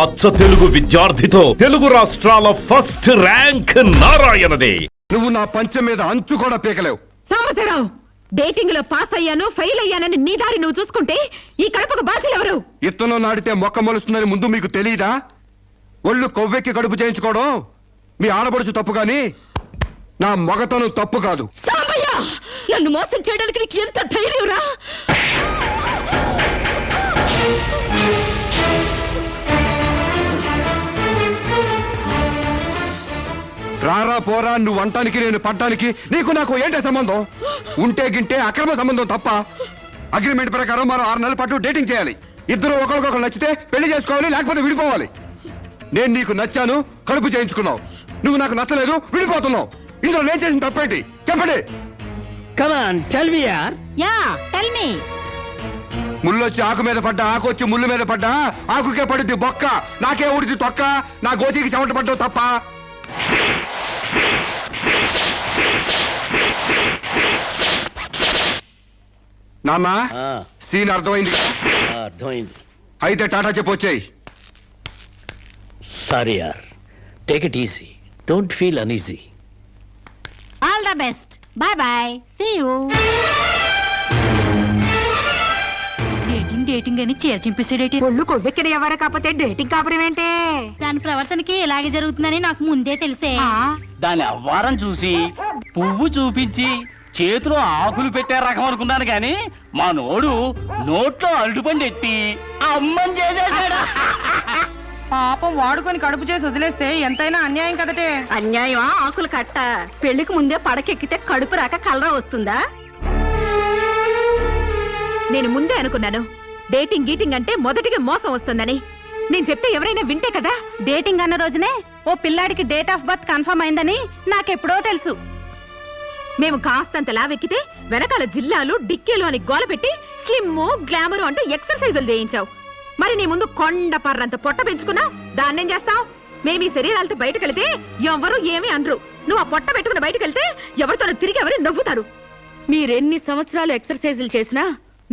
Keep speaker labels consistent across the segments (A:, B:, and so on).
A: అచ్చ తెలుగు విద్యార్థితో తెలుగు రాష్ట్రాల first rank నారాయణదే.
B: నువ్వు నా పంచం మీద అంచు కూడా పీకలేవు.
C: సాంబశివరావు, డేటింగ్ లో పాస్ అయ్యాను ఫెయిల్ అయ్యానని నీ దారి నువ్వు చూసుకుంటే ఈ కడపకు బాధ్యులు ఎవరు?
B: ఇత్తనం నాటితే మొక్క మొలుస్తుందని ముందు మీకు తెలియదా? ఒళ్ళు కొవ్వెక్కి కడుపు చేయించుకోవడం మీ ఆడపడుచు తప్పు గాని నా మగతనం తప్పు కాదు.
C: సాంబయ్య, నన్ను మోసం చేయడానికి నీకు ఎంత ధైర్యం రా?
B: రారా పోరా నువ్వు అంటానికి నేను పడ్డానికి నీకు నాకు ఏంటే సంబంధం? ఉంటే గింటే అక్రమ సంబంధం తప్ప. అగ్రిమెంట్ ప్రకారం మనం 6 నెలల పాటు డేటింగ్ చేయాలి. ఇద్దరు ఒకరికొకరు నచ్చితే పెళ్లి చేసుకోవాలి, లేకపోతే విడిపోవాలి. నేను నీకు నచ్చాను, కడుపు చేయించుకున్నావు. నువ్వు నాకు నచ్చలేదు, విడిపోతున్నావు. ఇందులో నేను చేసిన తప్పేంటి చెప్పండి. ముళ్ళొచ్చి ఆకు మీద పడ్డా, ఆకు వచ్చి ముళ్ళు మీద పడ్డా, ఆకుకే పడుద్ది బొక్క, నాకే ఊడిది తొక్క. నా గోతికి చెమట పడ్డావు తప్ప. నామా సీన్ అర్థమైంది?
D: అర్థమైంది.
B: అయితే టాటా చెప్పొచ్చాయి.
D: సారీ యార్, take it easy, don't feel uneasy.
E: All the best, bye bye, see you. Dating అని చీర చింపేసాడేటి.
C: ఒళ్ళు కొవ్వెక్కిన ఎవరు కాకపోతే డేటింగ్ కాపురం ఏంటే?
E: దాని ప్రవర్తనకి ఇలాగే జరుగుతుందని నాకు ముందే తెలిసే.
F: దాని అవ్వారం చూసి పువ్వు చూపించి చేతిలో ఆకులు పెట్టే రకం అనుకున్నాను గాని మా నోడు నోట్లో అరటిపండు ఎట్టి అమ్మని చేసేసాడు.
G: పాపం వాడుకొని కడుపు చేసి వదిలేస్తే ఎంతైనా అన్యాయం కదటే.
C: అన్యాయమా? ఆకులు కట్ట. పెళ్లికి ముందే పడకెక్కితే కడుపు రాక కలరా వస్తుందా? నేను ముందే అనుకున్నాను డేటింగ్ గీటింగ్ అంటే మొదటిగా మోసం వస్తుందని. నేను చెప్తే ఎవరైనా వింటే కదా.
E: డేటింగ్ అన్న రోజునే ఓ పిల్లాడికి డేట్ ఆఫ్ బర్త్ కన్ఫర్మ్ అయిందని నాకెప్పుడో తెలుసు.
C: మేము కాస్తంత లావెక్కితే వెనకాల జిల్లాలు డిక్కీలు అని గోల పెట్టి స్లిమ్ గ్లామర్ అంటూ ఎక్సర్సైజులు చేయించావు. మరి నీ ముందు కొండ పర్రంత పొట్ట పెంచుకున్నావు. దాన్నేం చేస్తావు? మేము ఈ శరీరాలతో బయటకెళ్తే ఎవరు ఏమీ అనరు. నువ్వు ఆ పొట్ట పెట్టుకుని బయటకెళ్తే ఎవరితో తిరిగి ఎవరు నవ్వుతారు. మీరెన్ని సంవత్సరాలు ఎక్సర్సైజులు చేసినా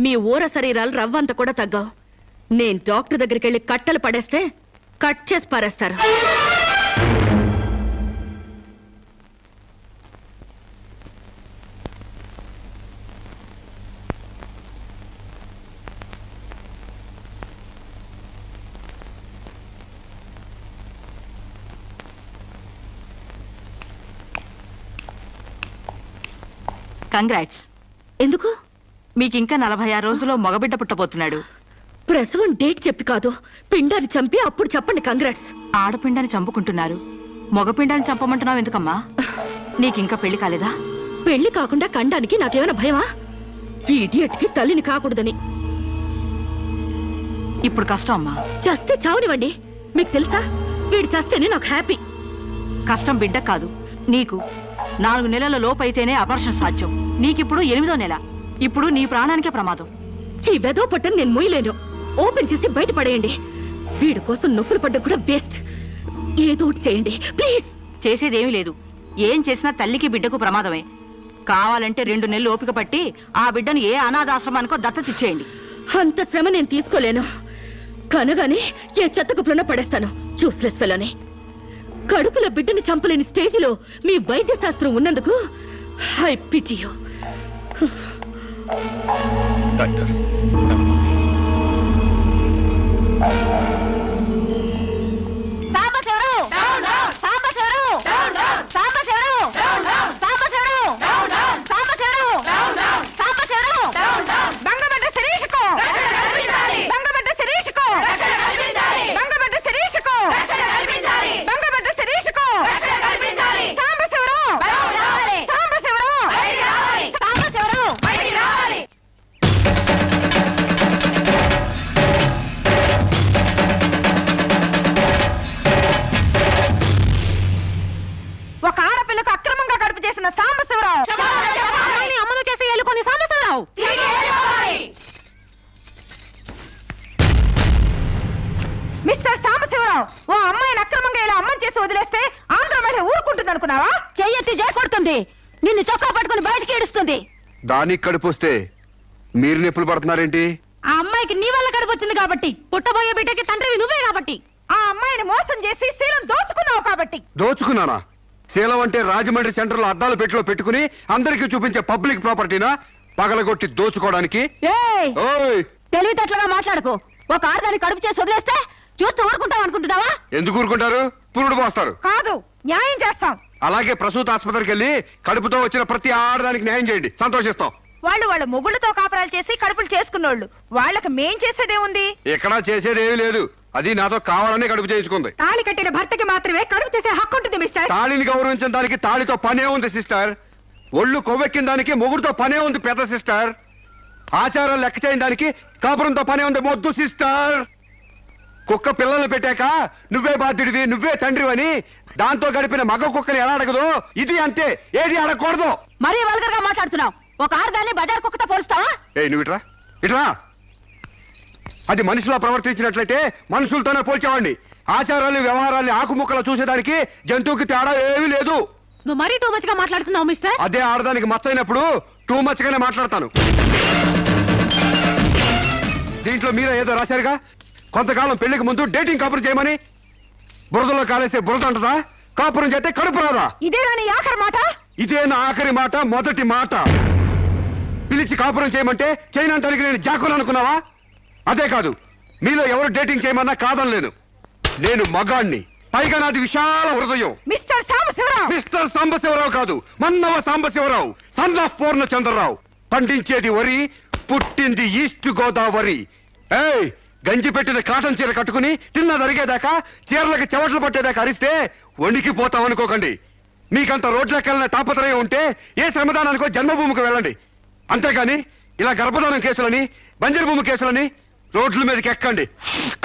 C: మీ ఊర శరీరాలు రవ్వంత కూడా తగ్గావు. నేను డాక్టర్ దగ్గరికి వెళ్ళి కట్టలు పడేస్తే కట్ చేసి పారేస్తారు.
G: కంగ్రాట్స్.
C: ఎందుకు?
G: మీకింకా 46 రోజుల్లో మగబిడ్డ పుట్టబోతున్నాడు.
C: ప్రసవం డేట్ చెప్పి కాదు, పిండాన్ని చంపి అప్పుడు చెప్పండి కంగ్రాట్స్.
G: ఆడపిండాన్ని చంపుకుంటున్నారు, మగపిండాన్ని చంపమంటున్నావు ఎందుకమ్మా? నీకింకా పెళ్లి కాలేదా?
C: పెళ్లి కాకుండా కండానికి నాకేమైనా భయమా? ఈ ఇడియట్ కి తల్లిని కాకూడదని.
G: ఇప్పుడు కష్టం అమ్మా.
C: చస్తే చావునివ్వండి. మీకు తెలుసా, వీడు చస్తేనే నాకు హ్యాపీ.
G: కష్టం బిడ్డ కాదు నీకు. 4 నెలల లోపైతేనే అపర్షన్ సాధ్యం. నీకిప్పుడు 8వ నెల. ఇప్పుడు నీ ప్రాణానికే ప్రమాదం.
C: ఈ వెదో పట్టని నేను మొయ్యలేను. ఓపెన్ చేసి బయట పడేయండి. వీడి కోసం నొప్పులు పడ్డం కూడా వేస్ట్. ఏదో ఒకటి చేయండి ప్లీజ్.
G: చేసేదేమీ లేదు. ఏం చేసినా తల్లికి బిడ్డకు ప్రమాదమే. కావాలంటే 2 నెలలు ఓపిక పట్టి ఆ బిడ్డను ఏ అనాథాశ్రమానికో దత్తతిచ్చేయండి.
C: అంత శ్రమ నేను తీసుకోలేను. కనగానే ఏ చెత్త కుప్పలోనే పడేస్తాను. చూస్లెస్ ఫెలోని. కడుపులో బిడ్డని చంపలేని స్టేజిలో మీ వైద్య శాస్త్రం ఉన్నందుకు I pity you.
B: Doctor
G: mister Sambasivarao, ఓ అమ్మాయిని అక్రమంగా ఇలా అమ్మని చేసి వదిలేస్తే ఆంధ్ర మహిళ ఊరుకుంటుంది అనుకున్నావా?
C: చెయ్యెత్తి చేకొడుతుంది. నిన్ను చొక్కా పట్టుకుని బయటికి ఏడుస్తుంది.
B: దానికి కడుపు వస్తే మీరు నొప్పులు పడుతున్నారేంటి?
E: ఆ అమ్మాయికి నీ వల్ల కడుపు వచ్చింది కాబట్టి, పుట్టబోయే బిడ్డకి తండ్రివి నువ్వే కాబట్టి.
G: ఆ
E: మోసం చేసి శీలం దోచుకున్నావు కాబట్టి.
B: దోచుకున్నానా? శీలం అంటే రాజమండ్రి సెంటర్ లో అద్దాల పెట్టిలో పెట్టుకుని అందరికీ చూపించే పబ్లిక్ ప్రాపర్టీనా పగలగొట్టి దోచుకోవడానికి?
E: ఏయ్,
B: ఓయ్
E: తెలివితేటలుగా మాట్లాడుకో. ఒక ఆడదాన్ని కడుపు చేసి వదిలేస్తే చూస్తూ ఊరుకుంటాం అనుకుంటున్నావా?
B: ఎందుకు ఊరుకుంటారు? పురుడు పోస్తారు.
E: కాదు, న్యాయం చేస్తాం.
B: అలాగే ప్రసూత ఆసుపత్రికి వెళ్ళి కడుపుతో వచ్చిన ప్రతి ఆడదానికి న్యాయం చేయండి, సంతోషిస్తాం.
E: వాళ్ళ మొగుళ్ళతో కాపురాలు చేసి కడుపులు చేసుకున్నోళ్ళు, వాళ్ళకి మేం చేసేదేముంది?
B: ఎక్కడా చేసేదేమీ లేదు. అది నాతో కావాలని కడుపు చేయించుకుంది.
C: తాళి కట్టిన భర్తకి మాత్రమే కడుపు చేసే హక్కు ఉంటుంది మిస్టర్.
B: తాళిని గౌరవించడానికి తాళితో పనే ఉంది సిస్టర్. ఒళ్ళు కొవ్వెక్కిన దానికి మొగుడుతో పనే ఉంది పెద్ద సిస్టర్. ఆచారాలు లెక్క చేయని దానికి కాపురంతో పనే ఉంది మొద్దు సిస్టర్. కుక్క పిల్లల్ని పెట్టాక నువ్వే బాధ్యుడివి, నువ్వే తండ్రివని దాంతో గడిపిన మగ కుక్కని ఎలా అడగదు, ఇది అంతే, ఏది అడగకూడదు.
E: మరీ వల్గర్ గా మాట్లాడుతున్నావు. ఒక ఆడదాన్ని బజార్ కుక్కతో పోలుస్తావా?
B: నువ్వు ఇట్రా ఇట్రా. అది మనుషులా ప్రవర్తించినట్లయితే మనుషులతోనే పోల్చేవాడిని. ఆచారాలు వ్యవహారాలు ఆకుముక్కలు చూసేదానికి జంతువుకి తేడా ఏమీ లేదు.
C: నువ్వు మరీ టూ మచ్ గా మాట్లాడుతున్నావు మిస్టర్.
B: అదే ఆడదానికి మచ్చైనప్పుడు టూ మచ్ గానే మాట్లాడతాను. దీంట్లో మీరే ఏదో రాశారుగా, కొంతకాలం పెళ్లికి ముందు డేటింగ్ కాపురం చేయమని. బురదలో కాలేస్తే బురద అంటదా? కాపురం చేస్తే కడుపు రాదా?
E: ఇదే నా ఆఖరి మాట.
B: ఇదే నా ఆఖరి మాట, మొదటి మాట. పిలిచి కాపురం చేయమంటే చేయనంటానికి నేను జాకులు అనుకున్నావా? అదే కాదు, మీలో ఎవరు డేటింగ్ చేయమన్నా కాదనలేను. నేను మగాణ్ణి, పైగా నాది విశాల హృదయం.
E: మిస్టర్ సాంబశివరావు.
B: మిస్టర్ సాంబశివరావు కాదు, మన్నవ సాంబశివరావు, సన్ ఆఫ్ పూర్ణచంద్రరావు. పండించేది వరి, పుట్టింది ఈస్ట్ గోదావరి. ఏయ్, గంజి పెట్టిన కాటన్ చీర కట్టుకుని తిన్న జరిగేదాకా చీరలకు చెవట్లు పట్టేదాకా అరిస్తే వణికిపోతాం అనుకోకండి. మీకంత రోడ్లకెళ్ళిన తాపత్రయం ఉంటే ఏ శ్రమదానానికో జన్మభూమికి వెళ్ళండి. అంతేగాని ఇలా గర్భధానం కేసులని, బంజరు భూమి కేసులని రోడ్ల మీదకి ఎక్కండి,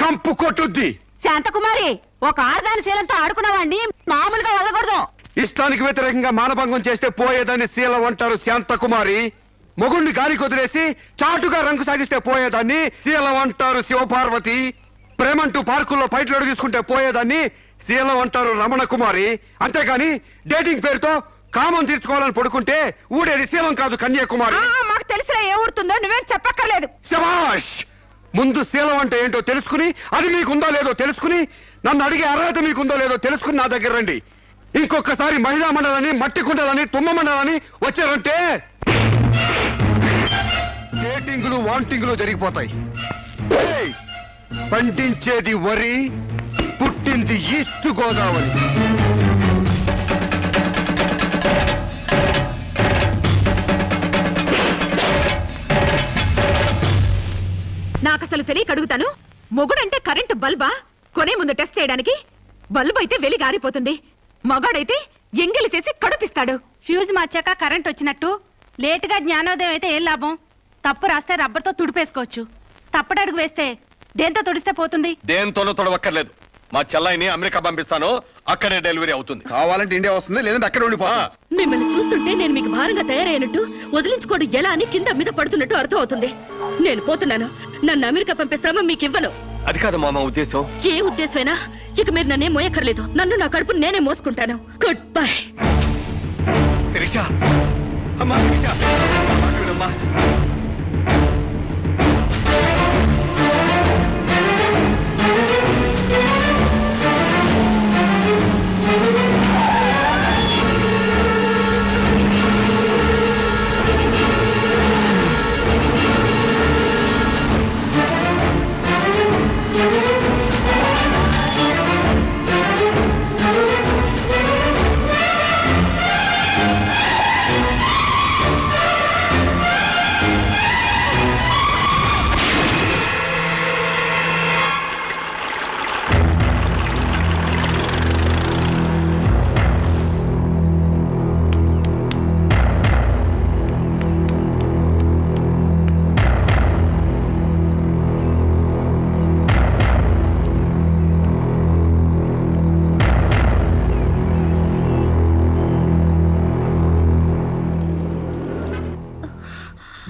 B: కంపు కొట్టుద్ది.
E: శాంతకుమారి, ఒక ఆడదాని శీలంతో ఆడుకున్నావాడిని మామూలుగా వదలకూడదు.
B: ఇష్టానికి వ్యతిరేకంగా మానభంగం చేస్తే పోయేదాన్ని శీలం అంటారు శాంతకుమారి. మొగుణ్ణి గాలికి వదిలేసి చాటుగా రంగు సాగిస్తే పోయేదాన్ని శీలం అంటారు శివపార్వతి. ప్రేమంటూ పార్కుల్లో పైట్లోడు తీసుకుంటే పోయేదాన్ని శీలం అంటారు రమణ కుమారి. అంతేగాని డేటింగ్ పేరుతో కామం తీర్చుకోవాలని పడుకుంటే ఊడేది శీలం కాదు కన్యాకుమారి.
E: మాకు తెలిసిన ఏ ఊరుతుందో నువ్వేం చెప్పక్కర్లేదు.
B: శభాష్! ముందు శీలం అంటే ఏంటో తెలుసుకుని, అది మీకుందో లేదో తెలుసుకుని, నన్ను అడిగే అర్హత మీకుందో లేదో తెలుసుకుని నా దగ్గర రండి. ఇంకొకసారి మహిళా మండలని, మట్టి కుండలని, తుమ్మ మండలని వచ్చారంటే డేటింగులు వాంటింగులు జరిగిపోతాయి. ఏయ్! పండించేది వరి, పుట్టింది ఈస్ట్ గోదావరి.
C: నాకు అసలు తెలియక అడుగుతాను, మొగుడంటే కరెంటు బల్బా? కొనే ముందు టెస్ట్ చేయడానికి. బల్బు అయితే వెలి గారిపోతుంది, మగాడైతే ఎంగిలి చేసి కడుపిస్తాడు.
E: ఫ్యూజ్ మార్చాక కరెంట్ వచ్చినట్టు లేటుగా జ్ఞానోదయం అయితే ఏం లాభం? తప్పు రాస్తే రబ్బర్తో తుడిపేసుకోవచ్చు. తప్పటడుగు వేస్తే దేంతో తుడిస్తే పోతుంది?
H: దేంతోనూ తొడవక్కర్లేదు. మా చెల్లాయిని అమెరికా పంపిస్తాను, అక్కడే డెలివరీ అవుతుంది.
B: కావాలంటే ఇండియా వస్తుంది, లేదంటే అక్కడ ఉండిపో.
C: మిమ్మల్ని చూస్తుంటే నేను మీకు భారంగా తయారైనట్టు, వదిలించుకోవడం ఎలా అని కింద మీద పడుతున్నట్టు అర్థం అవుతుంది. నేను పోతున్నాను. నన్ను అమెరికా పంపే శ్రమ మీకు ఇవ్వను.
H: అది కాదు మా ఉద్దేశం.
C: ఏ ఉద్దేశమైనా ఇక మీరు నన్నే మోయక్కర్లేదు. నన్ను నా కడుపు నేనే మోసుకుంటాను. Good bye.
H: శిరీష, అమ్మా శిరీష, అమ్మా.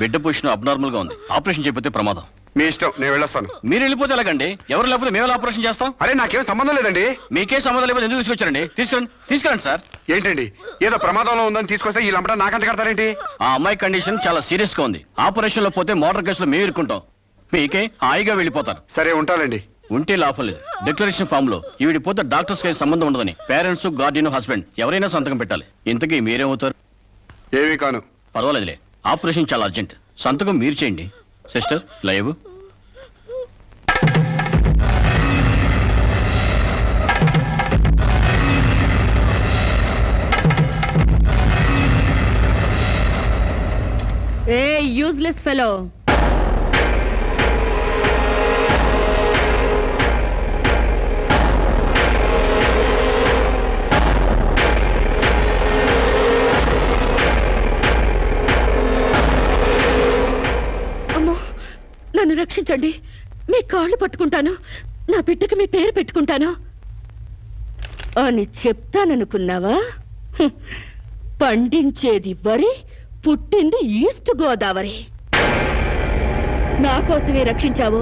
H: బిడ్డ పొజిషన్ అబ్నార్మల్ గా ఉంది. ఆపరేషన్ చేయకపోతే ప్రమాదం.
B: మీ ఇష్టం, నేను వెళ్ళొస్తాను.
H: మీరు వెళ్ళిపోతే ఎలాగండి? ఎవరు లేకపోతే మేము ఆపరేషన్ చేస్తాం.
B: అరే నాకేం సంబంధం లేదండి.
H: మీకే సంబంధం లేకపోతే ఎందుకు తీసుకొచ్చారండి? తీసుకురండి సార్.
B: ఏంటండి, ఏదో ప్రమాదంలో ఉందని తీసుకొస్తే ఈ లంపట నాకంట కడతారేంటి?
H: ఆ అమ్మాయి కండిషన్ చాలా సీరియస్ గా ఉంది. ఆపరేషన్ లో పోతే మోటార్ కేసులో మేము ఇరుక్కుంటాం. మీకే హాయిగా వెళ్ళిపోతారు.
B: సరే ఉంటానండి.
F: ఉంటే లాభం లేదు. డిక్లరేషన్ ఫామ్ లో ఈవిడి పోతే డాక్టర్స్ కి సంబంధం ఉండదని పేరెంట్స్, గార్డియన్, హస్బెండ్ ఎవరైనా సంతకం పెట్టాలి. ఇంతకీ మీరేమవుతారు?
B: ఏమీ కాను.
F: పర్వాలేదులే, ఆపరేషన్ చాలా అర్జెంట్. సంతకం మీరు చేయండి. Sister live.
C: ఏ యూజ్లెస్ ఫెలో, అమ్మో నన్ను రక్షించండి. మీ కాళ్ళు పట్టుకుంటాను, నా బిడ్డకి మీ పేరు పెట్టుకుంటాను అని చెప్తాననుకున్నావా? హ్మ్. పండించేది వరి, పుట్టింది ఈస్ట్ గోదావరి. నా కోసమే రక్షించావో,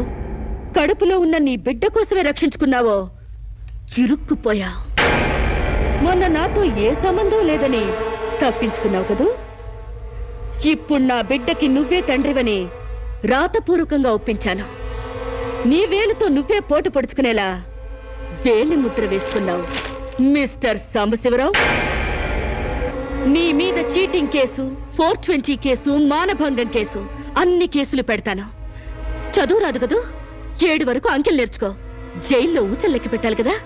C: కడుపులో ఉన్న నీ బిడ్డ కోసమే రక్షించుకున్నావో చిరుక్కుపోయా. మొన్న నాతో ఏ సంబంధం లేదని తప్పించుకున్నావు కదూ. ఇప్పుడు నా బిడ్డకి నువ్వే తండ్రివని రాతపూర్వకంగా ఒప్పించాను. నీ వేలుతో నువ్వే పోటు పొడుచుకునేలా వేలి ముద్ర వేసుకున్నావు మిస్టర్ సాంబశివరావు. నీ మీద చీటింగ్ కేసు, 420 కేసు, మానభంగం కేసు, అన్ని కేసులు పెడతాను. చదువు రాదు కదూ, 7 వరకు అంకెలు నేర్చుకో. జైల్లో ఊచల్లెక్కి పెట్టాలి కదా.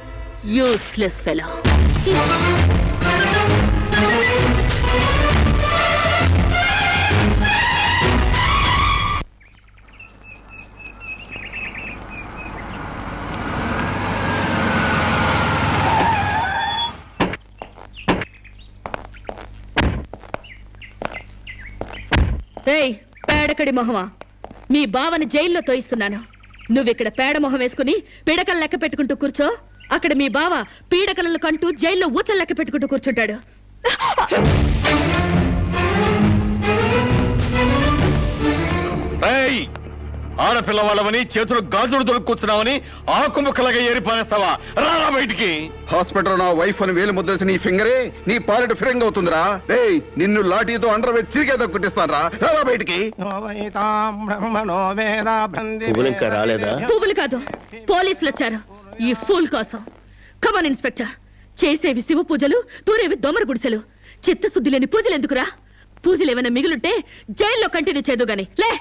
C: Useless fellow. ఏయ్ పేడకడి మొహమా, మీ బావని జైల్లో తోయిస్తున్నాను. నువ్విక్కడ పేడ మొహం వేసుకుని పీడకలు లెక్క పెట్టుకుంటూ కూర్చో. అక్కడ మీ బావ పీడకలను కంటూ జైల్లో ఊచలు లెక్క పెట్టుకుంటూ కూర్చుంటాడు.
H: ఆడపిల్ల వాళ్ళవని చేతులు గాజులు దొరుకుతున్నావని ఆకు ముక్కలాగా ఏరి పారేస్తావా? రారా బయటికి.
B: హాస్పిటల్ నా వైఫ్ అని వేలు ముద్రేసి నీ ఫింగరే నీ పాలెట ఫిరంగ్ అవుతుందిరా. ఏయ్ నిన్ను లాఠీతో అండర్ వేసి తిరిగేదో కుట్టిస్తాను రా బయటికి.
D: పువ్వులు ఇంకా రాలేదా?
C: పువ్వులు కాదు, పోలీసులు వచ్చారు ఈ ఫూల్ కోసం. Come on inspector. చేసేవి శివ పూజలు, తూరేవి దొమర గుడిసెలు. చిత్తశుద్ధి లేని పూజలు ఎందుకురా? పూజలు ఏమైనా మిగులుంటే జైల్లో కంటిన్యూ చేదు గాని లే.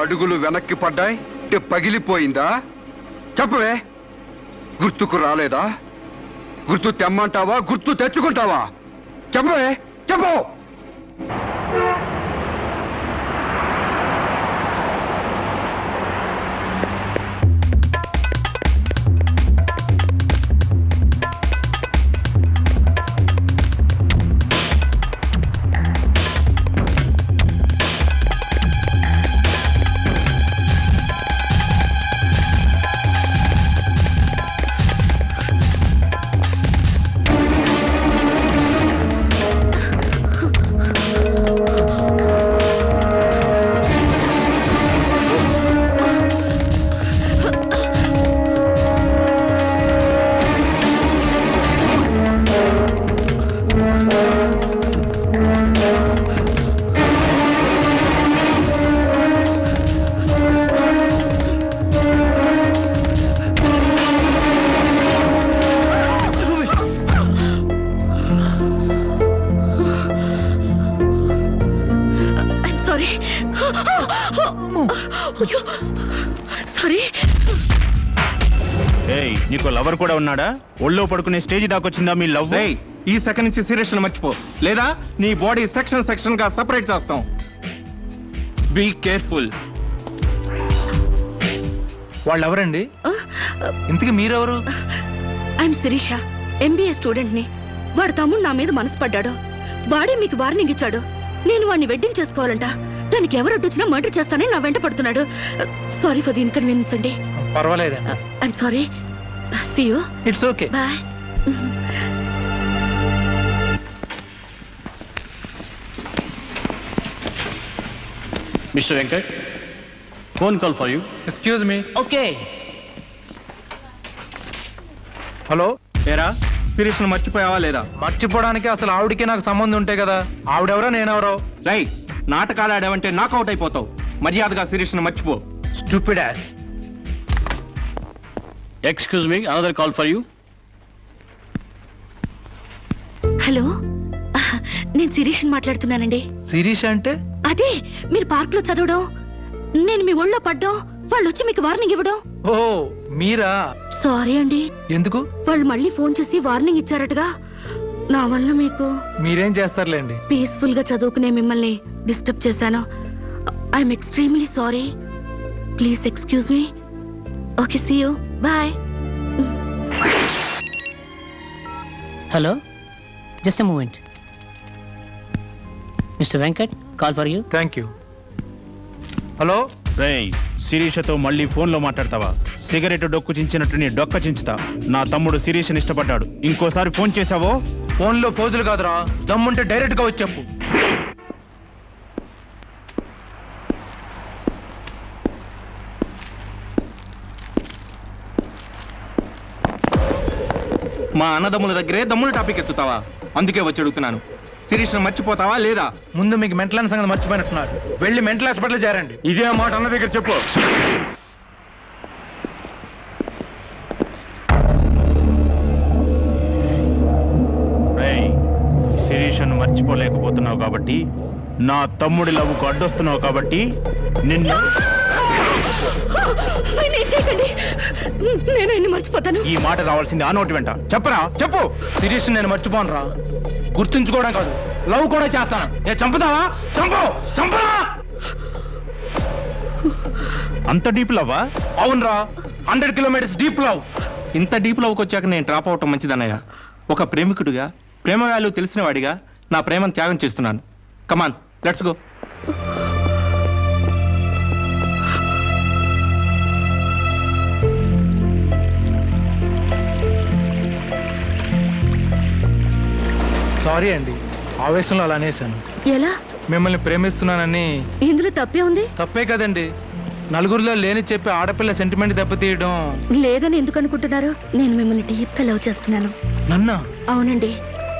B: అడుగులు వెనక్కి పడ్డాయి, పగిలిపోయిందా? చెప్పవే. గుర్తుకు రాలేదా? గుర్తు తెమ్మంటావా, గుర్తు తెచ్చుకుంటావా? చెప్పవే, చెప్పు. సారీ.
I: నీకు లవర్ కూడా ఉన్నాడా? ఒళ్ళో పడుకునే స్టేజ్ దాకొచ్చిందా మీ లవ్?
J: ఈ సెకండ్ నుంచి సీరియస్ మర్చిపో, లేదా నీ బాడీ సెక్షన్ సెక్షన్ గా సెపరేట్ చేస్తాం. Be careful.
I: వాళ్ళు ఎవరండి? ఇంతకీ మీరెవరు?
C: ఐఎమ్ శిరీష, MBA స్టూడెంట్ ని. వాడు తమ్ముడు నా మీద మనసు పడ్డాడు. వాడే మీకు వార్నింగ్ ఇచ్చాడు. నేను వాడిని వెడ్డింగ్ చేసుకోవాలంట. దానికి ఎవరు అడ్డొచ్చినా మర్డర్ చేస్తానని నా వెంట పడుతున్నాడు. సారీ ఫర్ ది ఇన్కన్వీనియన్స్ అండి.
K: పర్వాలేదండి.
C: I'm sorry. See you.
K: It's okay.
C: Bye.
F: Mister Venkat, phone call for you.
K: Excuse me.
F: Okay.
I: Hello, ఏరా శిరీష్ను మర్చిపోయావా లేదా?
K: మర్చిపోవడానికి అసలు ఆవిడకి నాకు సంబంధం ఉంటే కదా. ఆవిడెవరో నేనెవరో.
I: రైట్, నాటకాలు ఆడావంటే నాకౌట్ అయిపోతావు. మర్యాదగా శిరీష్ను మర్చిపో.
K: Stupid ass.
F: Excuse me, another call for you.
C: Hello, నేను శిరీష్ మాట్లాడుతున్నానండి.
K: శిరీష్ అంటే?
C: అదే మీరు పార్క్ లో చదవడం, నేను మీ ఒళ్ళో పడ్డం, వాళ్ళు వచ్చి మీకు వార్నింగ్ ఇవ్వడం.
K: ఓ మీరా?
C: సారీ అండి.
K: ఎందుకు?
C: వాళ్ళు మళ్ళీ ఫోన్ చేసి వార్నింగ్ ఇచ్చారటగా. నా వల్ల మీకు.
K: మీరేం చేస్తారులేండి.
C: పీస్ఫుల్ గా చదువుకునే మిమ్మల్ని డిస్టర్బ్ చేశాను. I'm extremely sorry. Please excuse me. Okay, see you. Bye.
D: Hello, just a moment. Mister Venkat, call for you.
K: Thank you. Hello.
I: రేయ్, శిరీషతో మళ్ళీ ఫోన్లో మాట్లాడతావా? సిగరెట్ డొక్కు చించినట్టు నీ డొక్క చించుతా. నా తమ్ముడు శిరీష్ని ఇష్టపడ్డాడు. ఇంకోసారి ఫోన్ చేసావో
K: ఫోన్లో ఫోజులు కాదురా, దమ్ముంటే డైరెక్ట్ గా వచ్చి చెప్పు.
I: మా అన్నదమ్ముల దగ్గరే దమ్ముల టాపిక్ ఎత్తుతావా? అందుకే వచ్చి అడుగుతున్నాను, శిరీష్ను మర్చిపోతావా లేదా?
K: ముందు మీకు మెంటల్ సంగతి మర్చిపోయినట్టున్నారు. వెళ్ళి మెంటల్ హాస్పిటల్ చేరండి.
B: ఇదే మాట అన్న దగ్గర చెప్పు.
I: రేయ్, శిరీష్ను మర్చిపోలేకపోతున్నావు కాబట్టి, నా తమ్ముడి లవ్వుకు అడ్డొస్తున్నావు కాబట్టి నిన్ను.
C: నేను మర్చిపోతాను.
I: ఈ మాట రావాల్సింది ఆ నోటి వెంట. చెప్పరా, చెప్పు.
K: శిరీష్ నేను మర్చిపోను రా. గుర్తుంచుకోవడం కాదు, లవ్ కూడా చేస్తాను. చంపుతావా? చంపు, చంపరా.
I: అంత డీప్ లవ్వా?
K: అవునరా, 100 కిలోమీటర్స్ డీప్ లవ్.
I: ఇంత డీప్ లవ్కి వచ్చాక నేను డ్రాప్ అవటం మంచిదన్నయ్య. ఒక ప్రేమికుడిగా, ప్రేమ వాల్యూ తెలిసిన వాడిగా నా ప్రేమను త్యాగం చేస్తున్నాను. కమాన్, లెట్స్ గో.
K: సారీ అండి, ఆవేశంలో అలా అనేసాను.
C: ఎలా?
K: మిమ్మల్ని ప్రేమిస్తున్నానని.
C: ఇందులో తప్పే ఉంది?
K: తప్పే కదండి. నలుగురిలో లేని చెప్పి ఆడపిల్ల సెంటిమెంట్ దెబ్బతీయడం.
C: లేదని ఎందుకు అనుకుంటున్నారు? నేను మిమ్మల్ని డీప్ గా లవ్ చేస్తున్నాను.
K: నన్నా?
C: అవునండి.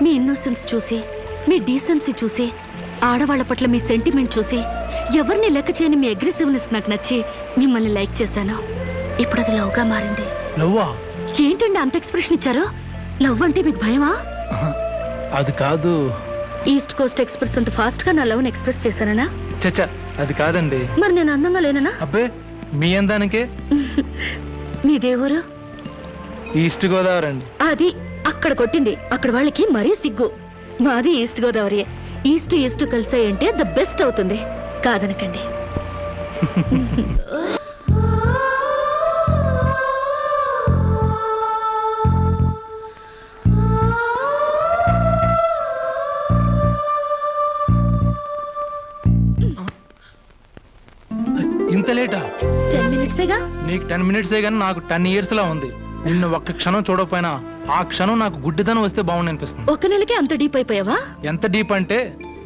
C: మీ ఇన్నోసెన్స్ చూసి, మీ డీసెన్సీ చూసి, ఆడవాళ్ల పట్ల మీ సెంటిమెంట్ చూసి, ఎవరిని లెక్క చేయని మీ అగ్రెసివ్నెస్ నాకు నచ్చి మిమ్మల్ని లైక్ చేశాను. ఇప్పుడు అది లవ్ గా మారింది.
K: లవ్వా?
C: ఏంటండి అంత ఎక్స్ప్రెషన్ ఇచ్చారు? లవ్ అంటే మీకు భయమా?
K: అది కాదు.
C: ఈస్ట్ కోస్ట్ ఎక్స్ప్రెస్ అంత ఫాస్ట్ గా నా లవ్ ఎక్స్ప్రెస్ చేశానా?
K: చచ్చా, అది కాదండి.
C: మరి నేను అందంగా లేనా?
K: అబ్బే, మీ అందానికే.
C: మీ దేవురు?
K: ఈస్ట్ గోదావరి అండి.
C: అది అక్కడ కొట్టింది. అక్కడ వాళ్ళకి మరీ సిగ్గు. మాది ఈస్ట్ గోదావరి. ఈస్ట్ ఈస్ట్ కలిసాయంటే ద బెస్ట్ అవుతుంది. కాదనకండి.
K: ఇంత లేటా?
C: 10 మినిట్సేగా.
K: నీకు 10 మినిట్సే గానీ నాకు 10 years లా ఉంది. నిన్ను ఒక్క క్షణం చూడకపోయినా ఆ క్షణం నాకు గుడ్డిదనం వస్తే బాగుండి అనిపిస్తుంది.
C: ఒక నెలకే అంత డీప్ అయిపోయావా?
K: ఎంత డీప్ అంటే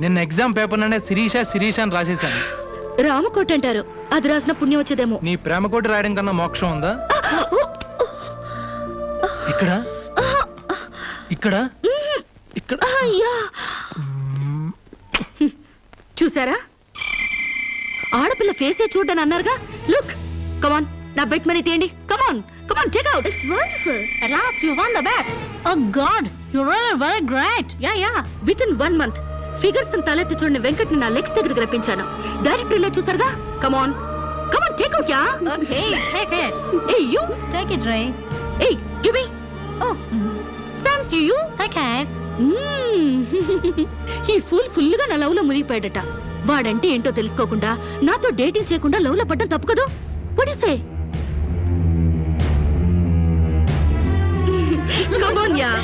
K: నిన్న ఎగ్జామ్ పేపర్ ననే శిరీష అని రాసేసాను.
C: రామకోట అంటారు, అది రాసిన పుణ్యం వచ్చేదేమో.
K: నీ ప్రేమ కోటి రాయడం కన్నా మోక్షం ఉందా? ఇక్కడ ఇక్కడ ఇక్కడ.
C: అయ్యా, చూసారా? ఆడపిల్ల ఫేసే చూడని అన్నారుగా. లుక్, కమాన్, నా బెట్ మనీ తీయండి. Come on, come on, take out. It's wonderful.
E: At last you won the bet. Oh God, you're really very great. Yeah.
C: Within 1 month figures తలెత్తి చూడని వెంకట్ నా లెగ్స్ దగ్గరికి రప్పించాను. డైరెక్టరీలో చూసారుగా. Come on, come on, take out. Yeah,
E: Okay, take it.
C: Hey you,
E: Take it, Ray.
C: Hey give me.
E: Oh,
C: సామ్స్ యు.
E: take it.
C: ఈ ఫుల్ గా నా లవ్ లో మునిగిపోయాడట. వాడంటే ఏంటో తెలుసుకోకుండా నాతో డేటింగ్ చేయకుండా లవ్ లో పడ్డం తప్పు కదా? What you say? Come on, yeah.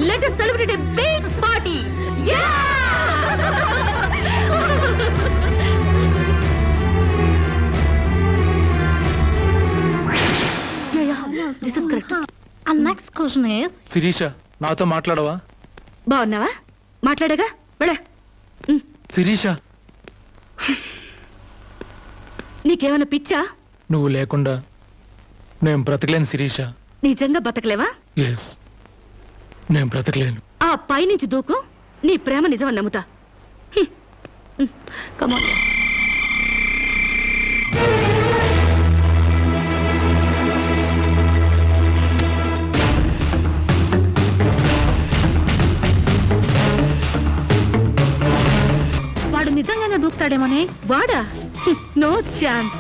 C: Let us celebrate a big party. Yeah! This is correct.
L: Next question is
K: Sirisha నాతో మాట్లాడవా?
C: బాగున్నావా? మాట్లాడగా వెళ్ళ.
K: శిరీష
C: నీకేమైనా పిచ్చా?
K: నువ్వు లేకుండా నేను బ్రతకలేను శిరీష.
C: నిజంగా బతకలేవా?
K: ఎస్, నేను బ్రతకలేను.
C: ఆ పైనుంచి దూకు, నీ ప్రేమ నిజమని నమ్ముతా. కమాన్.
L: వాడు నిజంగానే దూకుతాడేమోనే.
C: వాడా? No chance.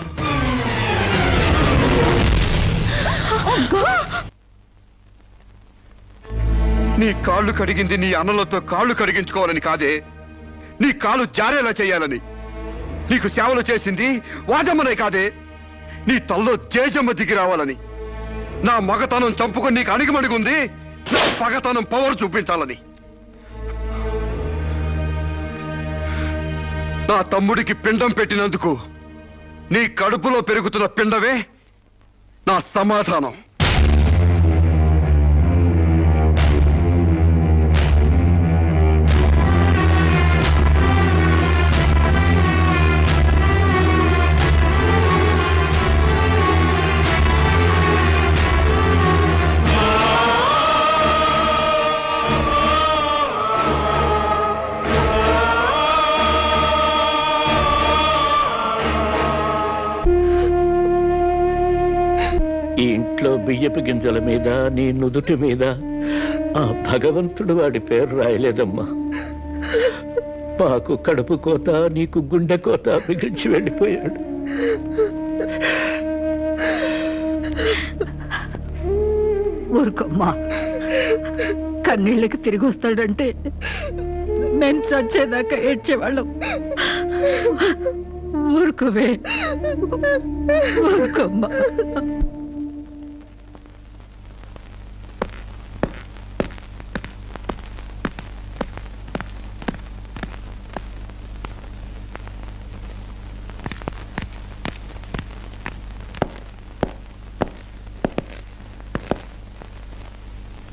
B: నీ కాళ్ళు కడిగింది నీ అన్నలతో కాళ్ళు కడిగించుకోవాలని కాదే, నీ కాళ్ళు జారేలా చేయాలని. నీకు సేవలు చేసింది వాజమ్మనే కాదే, నీ తల్లో జేజమ్మ దిగి రావాలని. నా మగతనం చంపుకొని నీకు అణిగిమణిగుంది నా పగతనం పవర్ చూపించాలని. నా తమ్ముడికి పిండం పెట్టినందుకు నీ కడుపులో పెరుగుతున్న పిండమే నా సమాధానం.
D: ఈ ఇంట్లో బియ్యపు గింజల మీద నీ నుదుటి మీద ఆ భగవంతుడు వాడి పేరు రాయలేదమ్మా. మాకు కడుపు కోత, నీకు గుండె కోత మిగిల్చి వెళ్ళిపోయాడు.
G: ఊరుకోమ్మా, కన్నీళ్ళకి తిరిగి వస్తాడంటే నేను చచ్చేదాకా ఏడ్చేవాళ్ళం. ఊరుకోవే, ఊరుకోమ్మా.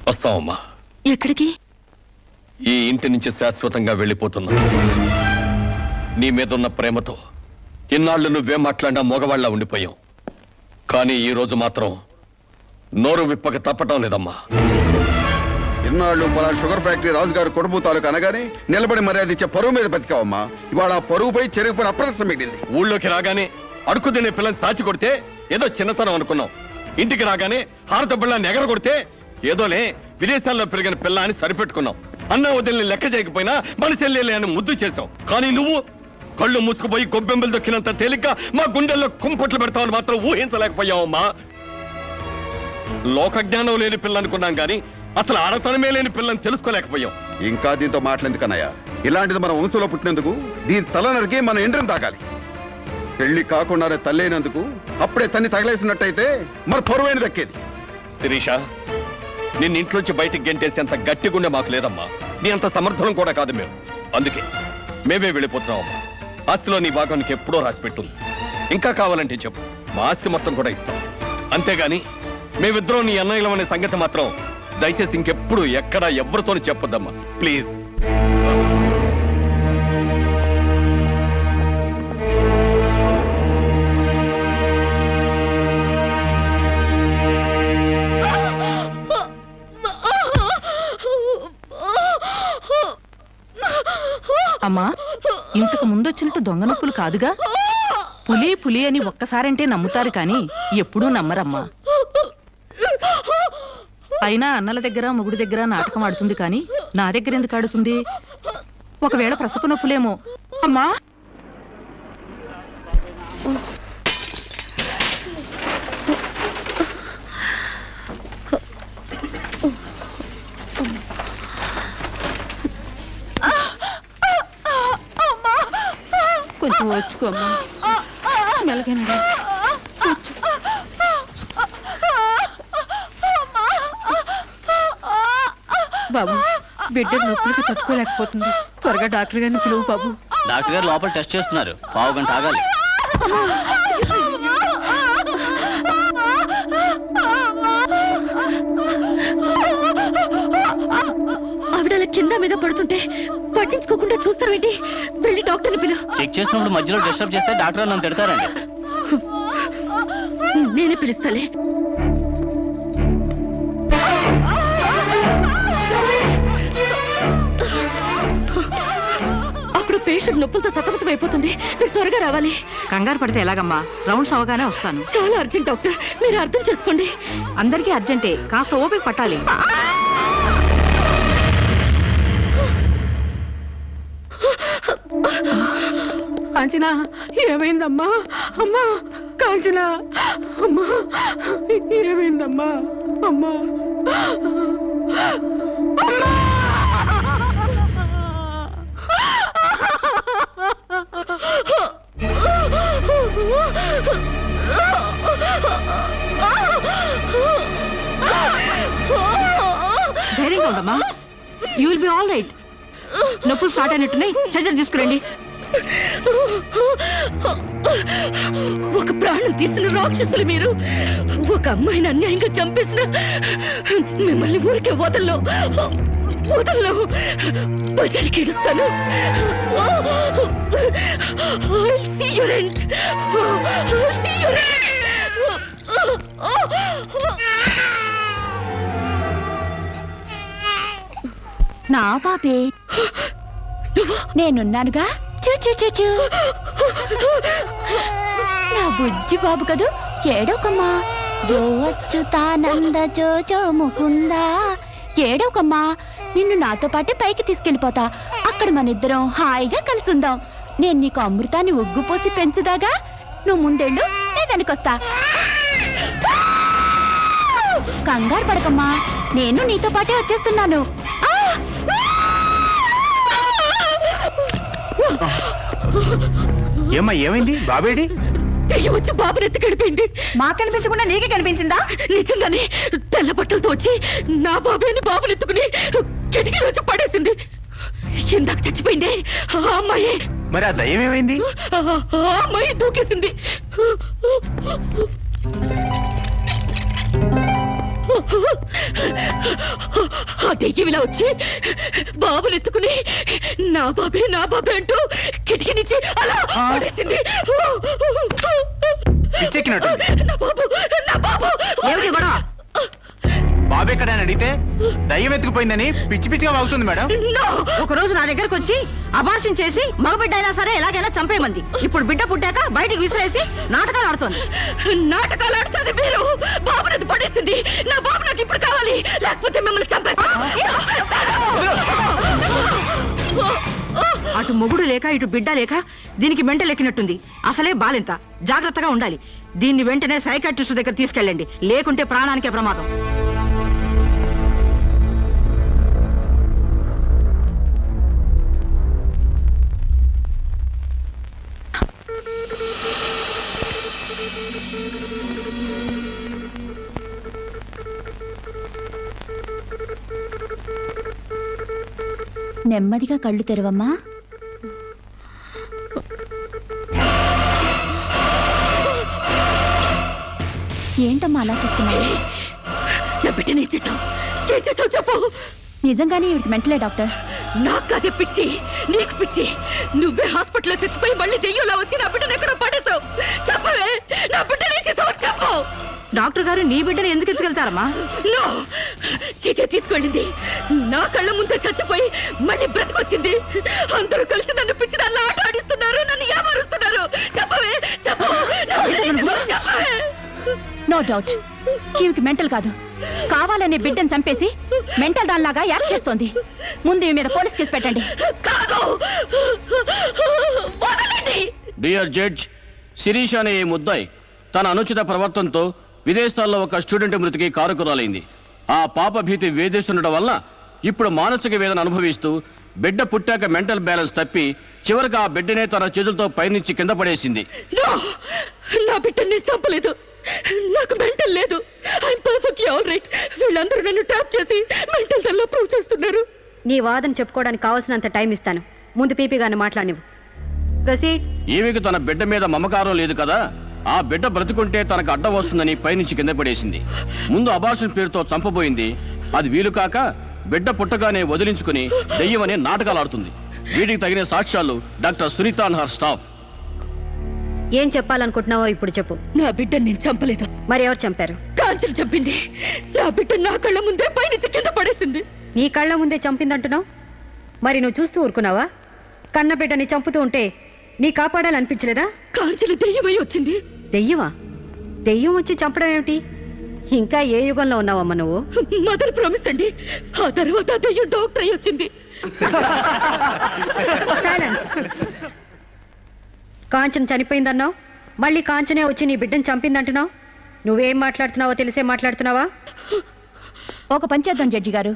H: వస్తావమ్మా.
C: ఎక్కడికి?
H: ఈ ఇంటి నుంచి శాశ్వతంగా వెళ్ళిపోతున్నా. నీ మీదున్న ప్రేమతో ఇన్నాళ్ళు నువ్వే మాట్లాడినా మగవాళ్ళ ఉండిపోయావు. కానీ ఈ రోజు మాత్రం నోరు విప్పక తప్పటం లేదమ్మా.
B: ఇన్నాళ్ళు పలానా షుగర్ ఫ్యాక్టరీ రాజుగారు కొడుపు తాలూకు అనగానే నిలబడి మర్యాద ఇచ్చే పరువు మీద బతికావమ్మా. ఇవాళ ఆ పరుగుపై చెరుగుపై అప్రదర్శన మిగిలింది.
H: ఊళ్ళోకి రాగానే అడుకు తినే పిల్లని చాచి కొడితే ఏదో చిన్నతనం అనుకున్నాం. ఇంటికి రాగానే హారత బిళ్ళని ఎగర కొడితే ఏదోలే విదేశాల్లో పెరిగిన పిల్ల అని సరిపెట్టుకున్నాం. అన్న వదిలిని లెక్క చేయకపోయినా మన చెల్లెలే అని ముద్దు చేశావు. కానీ నువ్వు కళ్ళు మూసుకుపోయి గొబ్బెంబులు దొక్కినంత తేలిక మా గుండెల్లో కుంపట్లు పెడతావని మాత్రం ఊహించలేకపోయావమ్మా. లోకజ్ఞానం లేని పిల్ల అనుకున్నాం కానీ అసలు ఆడతనమే లేని పిల్లని తెలుసుకోలేకపోయాం.
B: ఇంకా దీంతో మాట్లాడేందుకన్నయ్య, ఇలాంటిది మన వంశంలో పుట్టినందుకు దీని తల నరికి మన ఎండ్రం తాగాలి. పెళ్లి కాకుండానే తల్లైనందుకు అప్పుడే తన్ని తగలేసినట్టయితే మరి పరువైన దక్కేది.
H: శిరీష, నిన్న ఇంట్లోంచి బయటికి గెంటేసేంత గట్టి గుండె మాకు లేదమ్మా. నీ అంత సమర్థనం కూడా కాదు మేము. అందుకే మేమే వెళ్ళిపోతున్నామమ్మా. ఆస్తిలో నీ భాగానికి ఎప్పుడో రాసిపెట్టుంది. ఇంకా కావాలంటే చెప్పు, మా ఆస్తి మొత్తం కూడా ఇస్తాం. అంతేగాని మేమిద్దరం నీ అన్నయ్యలం అనే సంగతి మాత్రం దయచేసి ఇంకెప్పుడు ఎక్కడ ఎవరితోని చెప్పొద్దమ్మా, ప్లీజ్.
E: అమ్మా, ఇంతకు ముందొచ్చినట్టు దొంగ నొప్పులు కాదుగా? పులి పులి అని ఒక్కసారంటే నమ్ముతారు కానీ ఎప్పుడూ నమ్మరమ్మా. అయినా అన్నల దగ్గర మొగుడి దగ్గర నాటకం ఆడుతుంది కానీ నా దగ్గర ఎందుకు ఆడుతుంది? ఒకవేళ ప్రసవ నొప్పులేమో. అమ్మా,
C: కొంచెం వచ్చుకోమ్మా, మెలగనరా. బాబు, బిడ్డ నొప్పులకి తట్టుకోలేకపోతుంది. త్వరగా డాక్టర్ గారిని పిలువు బాబు.
F: డాక్టర్ గారు లోపల టెస్ట్ చేస్తున్నారు. పావు గంట ఆగాలి.
L: మీద పడుతుంటే పట్టించుకోకుండా చూస్తావేంటి? వెళ్ళి డాక్టర్ని పిలు.
F: చెక్ చేసినప్పుడు మధ్యలో డిస్టర్బ్ చేస్తే డాక్టర్ నన్ను తిడతారండి.
L: నేనే పిలుస్తాలే. అక్కడ పేషెంట్ నొప్పులతో సతమతం అయిపోతుంది. మీరు త్వరగా రావాలి.
G: కంగారు పడితే ఎలాగమ్మా? రౌండ్స్ అవగానే వస్తాను.
L: చాలా అర్జెంట్ డాక్టర్, మీరు అర్థం చేసుకోండి.
G: అందరికీ అర్జెంటే, కాస్త ఓపిక పట్టాలి.
L: కాంచనా, ఏమైందమ్మా? అమ్మా కాంచనా, అమ్మా ఏమైందమ్మా? అమ్మా అమ్మా!
G: ధైర్యంగా ఉండమ్మా. You will be all right. నొప్పులు స్టార్ట్ అయినట్టున్నాయి, సర్జరీ తీసుకురండి.
L: ఒక ప్రాణం తీసిన రాక్షసులు మీరు. ఒక అమ్మాయిని అన్యాయంగా చంపేసిన మిమ్మల్ని ఊరికే వదల్లో బజారికి ఇడుస్తాను.
M: నా పాపే, నేనున్నానుగా. చూ నా బుజ్జి బాబు కదూ, ఏడోకమ్మా. జో అచ్యుతానంద జో జో ముకుందా. ఏడోకమ్మా, నిన్ను నాతో పాటే పైకి తీసుకెళ్ళిపోతా. అక్కడ మన ఇద్దరం హాయిగా కలుసుందాం. నేను నీకు అమృతాన్ని ఉగ్గుపోసి పెంచుదాగా. నువ్వు ముందెళ్ళు, నేను వెనకొస్తా. కంగారు పడకమ్మా, నేను నీతో పాటే వచ్చేస్తున్నాను.
I: ఏమ్మా, ఏమైంది? బాబేడి?
L: దెయ్యం వచ్చి బాబుని ఎత్తి గడిపోయింది.
G: మాకు కనిపించకుండా నీకే కనిపించిందా?
L: నిజంగానే తెల్ల బట్టలతో వచ్చి నా బాబేని బాబుని ఎత్తుకుని కిటికీలో వచ్చి పడేసింది. ఇందాక చచ్చిపోయింది ఆ అమ్మాయి.
I: మరి ఆ దయ్యం ఏమైంది?
L: ఆ అమ్మాయి దూకేసింది. ఆ దెయ్యం ఇలా వచ్చి బాబుని ఎత్తుకుని నా బాబే అంటూ కిటికీ నుంచి అలా పడేసింది.
I: పిచ్చెక్కినట్టు.
L: నా బాబు
G: ఏమిటి గొడవ?
I: బాబు ఎక్కడని అడిగితే దయ్యం ఎత్తుకుపోయిందని పిచ్చి పిచ్చిగా వాగుతుంది మేడం.
G: ఒక రోజు నా దగ్గరకు వచ్చి అబార్షన్ చేసి మగబిడ్డ అయినా సరే ఎలాగైనా చంపేయమంది. ఇప్పుడు బిడ్డ పుట్టాక బయటికి విసిరేసి నాటకాలు ఆడుతోంది.
L: నాటకాలు ఆడుతుంది మీరు. బాబునది పడేసింది. నా బాబు నాకు ఇప్పుడు కావాలి, లేకపోతే మిమ్మల్ని చంపేస్తాను.
G: అటు మొగుడు లేక ఇటు బిడ్డ లేక దీనికి మెంటల్ ఎక్కినట్టుంది. అసలే బాలింత, జాగ్రత్తగా ఉండాలి. దీన్ని వెంటనే సైకాట్రిస్ట్ దగ్గర తీసుకెళ్ళండి, లేకుంటే ప్రాణానికే ప్రమాదం.
M: నెమ్మదిగా కళ్ళు తెరవమ్మా. ఏంటమ్మా అలా చూస్తున్నావు?
L: నా బిడ్డని ఏం చేసావు చెప్పు.
M: నిజంగానే ఇవిడికి మెంటలే డాక్టర్.
L: నాకు అదే పిచ్చి, నీకు పిచ్చి. నువ్వే హాస్పిటల్లో చచ్చిపోయి మళ్ళీ దెయ్యంలో వచ్చి నా బిడ్డను ఎక్కడో పడేసావు. చెప్పవే, నా బిడ్డని ఏం చేసావు చెప్పు.
G: డాక్టర్ గారు నీ బిడ్డను ఎందుకు ఎత్తుకెళ్తారమ్మా?
L: చీతే తీసుకెళ్ళింది. నా కళ్ళ ముందే చచ్చిపోయి మళ్ళీ బ్రతికొచ్చింది. అందరూ కలిసి నన్ను పిచ్చి దానిలో ఆట ఆడిస్తున్నారు, నన్ను ఏమారుస్తున్నారు. చెప్పవే చెప్పు. చెప్పవే.
M: నో డౌట్, ఈవికి మెంటల్ కాదు, కావాలనే బిడ్డను చంపేసి మెంటల్ దానిలాగా యాక్ట్ చేస్తోంది. ముందు ఈమె మీద పోలీస్ కేసు పెట్టండి.
F: డియర్ జడ్జ్, శిరీష్ అనే ఈ ముద్దాయి తన అనుచిత ప్రవర్తనతో విదేశాల్లో ఒక స్టూడెంట్ మృతికి కారకురాలైంది. ఆ పాప భీతి వేధిస్తుండటం వల్ల ఇప్పుడు మానసిక వేదన అనుభవిస్తూ బిడ్డ పుట్టాక మెంటల్ బ్యాలెన్స్ తప్పి చివరికి ఆ బిడ్డనే తన చేతులతో పైనుంచి కింద పడేసింది.
L: నా బిడ్డని నేను చంపలేదు. నాకు మెంటల్ లేదు. I'm perfectly all right. వీళ్ళందరూ నన్ను ట్రాప్ చేసి మెంటల్ దానిలో ప్రూవ్ చేస్తున్నారు.
E: నీ వాదన చెప్పుకోవడానికి కావాల్సినంత టైం ఇస్తాను. ముందు పీపీ గారిని మాట్లాడినవు. ప్రొసీడ్.
F: ఈమెకు తన బిడ్డ మీద మమకారం లేదు కదా, ఆ బిడ్డ బ్రతుకుంటే తనకు అడ్డం వస్తుందని పైనుంచి కింద పడేసింది. ముందు అబార్షన్ పేరుతో చంపబోయింది. అది వీలు కాక బిడ్డ పుట్టగానే వదిలించుకుని దెయ్యమనే నాటకాలు ఆడుతుంది. వీటికి తగిన సాక్ష్యాలు doctor Sunitha and her staff.
G: ఏం చెప్పాలనుకుంటున్నావో ఇప్పుడు చెప్పు.
L: నా బిడ్డని నేను చంపలేదు.
G: మరి ఎవరు చంపారు?
L: కాంచెలు చంపింది. నా బిడ్డ నా కళ్ళ ముందే పైనుంచి కింద పడేసింది.
G: నీ కళ్ళ ముందే చంపిందంటున్నావు, మరి నువ్వు చూస్తూ ఊరుకున్నావా? కన్న బిడ్డని చంపుతూ ఉంటే నీ కాపాడాలనిపించలేదా?
L: కాంచెలు దెయ్యమై వచ్చింది.
G: దెయ్యమా? దెయ్యం వచ్చి చంపడం ఏమిటి? ఇంకా ఏ యుగంలో ఉన్నావమ్మా నువ్వు?
L: మదర్ ప్రామిస్ అండి. ఆ తర్వాత దెయ్యం డాక్టర్ అయి వచ్చింది.
G: సైలెన్స్. కాంచన చనిపోయిందన్నావు, మళ్ళీ కాంచనే వచ్చి నీ బిడ్డను చంపిందంటున్నావు. నువ్వేం మాట్లాడుతున్నావో తెలిసే మాట్లాడుతున్నావా?
M: ఒక పని చేద్దాం జడ్జి గారు,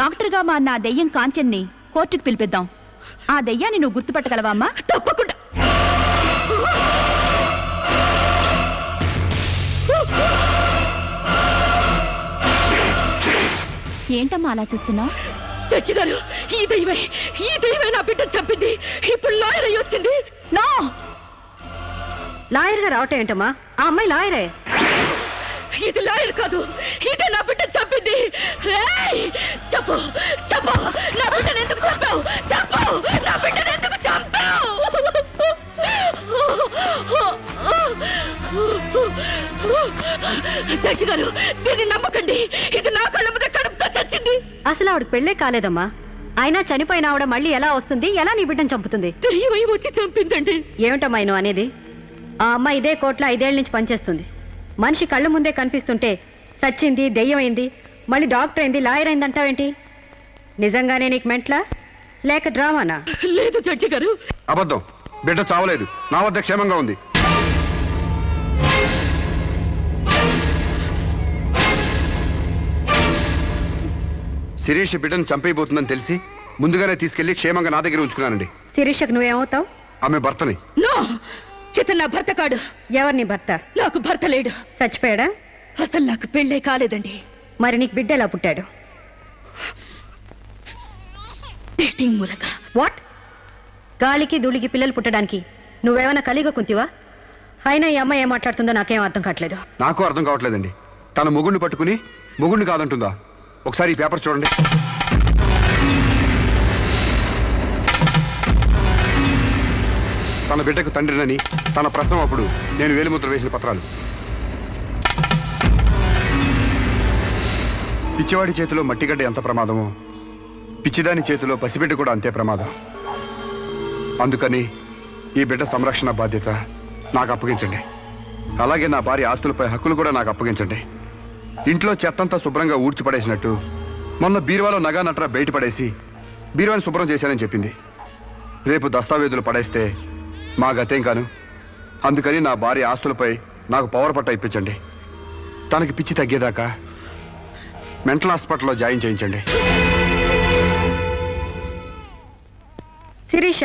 M: డాక్టర్గా మా నా దెయ్యం కాంచెన్ని కోర్టుకు పిలిపిద్దాం. ఆ దెయ్యాన్ని నువ్వు గుర్తుపట్టగలవా అమ్మా?
L: తప్పకుండా.
M: ఏంటమ్మా అలా చూస్తున్నావు?
L: జడ్జి గారు, ఈ దైవే నా బిడ్డను చంపింది. ఇప్పుడు లాయర్ అయి వచ్చింది.
G: నో, లాయర్గా రావటం ఏంటమ్మా? ఆ అమ్మాయి లాయరే.
L: ఇది లాయర్ కాదు, ఇదే నా బిడ్డను చంపింది. చెప్పు చెప్పు, నా బిడ్డను ఎందుకు చంపావు? చెప్పు, నా బిడ్డను ఎందుకు చంపావు? జడ్జి గారు, దీన్ని నమ్మకండి. ఇది నా కళ్ళ మీద కడుపుతో చచ్చింది.
G: అసలు ఆవిడ పెళ్ళే కాలేదమ్మా. అయినా చనిపోయిన ఆవిడ మళ్ళీ ఎలా వస్తుంది? ఎలా నీ బిడ్డను చంపుతుంది?
L: దెయ్యమై వచ్చి చంపిందండి.
G: ఏమిటమ్మా నువ్వు అనేది? ఆ అమ్మాయి ఇదే కోర్టులో 5 ఏళ్ల నుంచి పనిచేస్తుంది. మనిషి కళ్ళ ముందే కనిపిస్తుంటే సచ్చింది, దెయ్యమైంది, మళ్ళీ డాక్టర్ అయింది, లాయర్ అయింది అంటావేంటి? నిజంగానే నీకు మెంట్లా లేక డ్రామానా?
L: లేదు జడ్జి గారు,
B: అబద్ధం. బిడ్డ చావలేదు, నా వద్ద క్షేమంగా ఉంది. శిరీష్ బిడ్డను చంపైపోతుందని తెలిసి ముందుగానే తీసుకెళ్లి క్షేమంగా నా దగ్గర ఉంచుకున్నానండి.
G: శిరీషకు నువ్వేమవుతావు?
B: ఆమె భర్తని.
L: నో, ఇతను నా భర్త కాడు.
G: ఎవరిని భర్త?
L: నాకు భర్త లేడు.
G: చచ్చిపోయాడా?
L: అసలు నాకు పెళ్ళే కాలేదండి.
G: మరి నీకు బిడ్డ ఎలా పుట్టాడు?
L: డేటింగ్ మూలంగా.
G: వాట్? గాలికి ధూళికి పిల్లలు పుట్టడానికి నువ్వేమైనా కలిగ కుంతివా? అయినా ఈ అమ్మాయి ఏం మాట్లాడుతుందో నాకేం అర్థం కావట్లేదు.
B: నాకు అర్థం కావట్లేదండి. తన మొగుడిని పట్టుకుని మొగుడిని కాదంటుందా? ఒకసారి ఈ పేపర్ చూడండి. తన బిడ్డకు తండ్రినని తన ప్రశ్న అప్పుడు నేను వేలిముద్ర వేసిన పత్రాలు. పిచ్చివాడి చేతిలో మట్టిగడ్డ ఎంత ప్రమాదమో పిచ్చిదాని చేతిలో పసిబిడ్డ కూడా అంతే ప్రమాదం. అందుకని ఈ బిడ్డ సంరక్షణ బాధ్యత నాకు అప్పగించండి. అలాగే నా భార్య ఆస్తులపై హక్కులు కూడా నాకు అప్పగించండి. ఇంట్లో చెత్తంతా శుభ్రంగా ఊడ్చిపడేసినట్టు మొన్న బీరువాలో నగా నట్రా బయట పడేసి బీరువాని శుభ్రం చేశానని చెప్పింది. రేపు దస్తావేజులు పడేస్తే మా గతేం కాను. అందుకని నా భార్య ఆస్తులపై నాకు పవర్ పట్ట ఇప్పించండి. తనకి పిచ్చి తగ్గేదాకా మెంటల్ హాస్పిటల్లో జాయిన్ చేయించండి.
G: శిరీష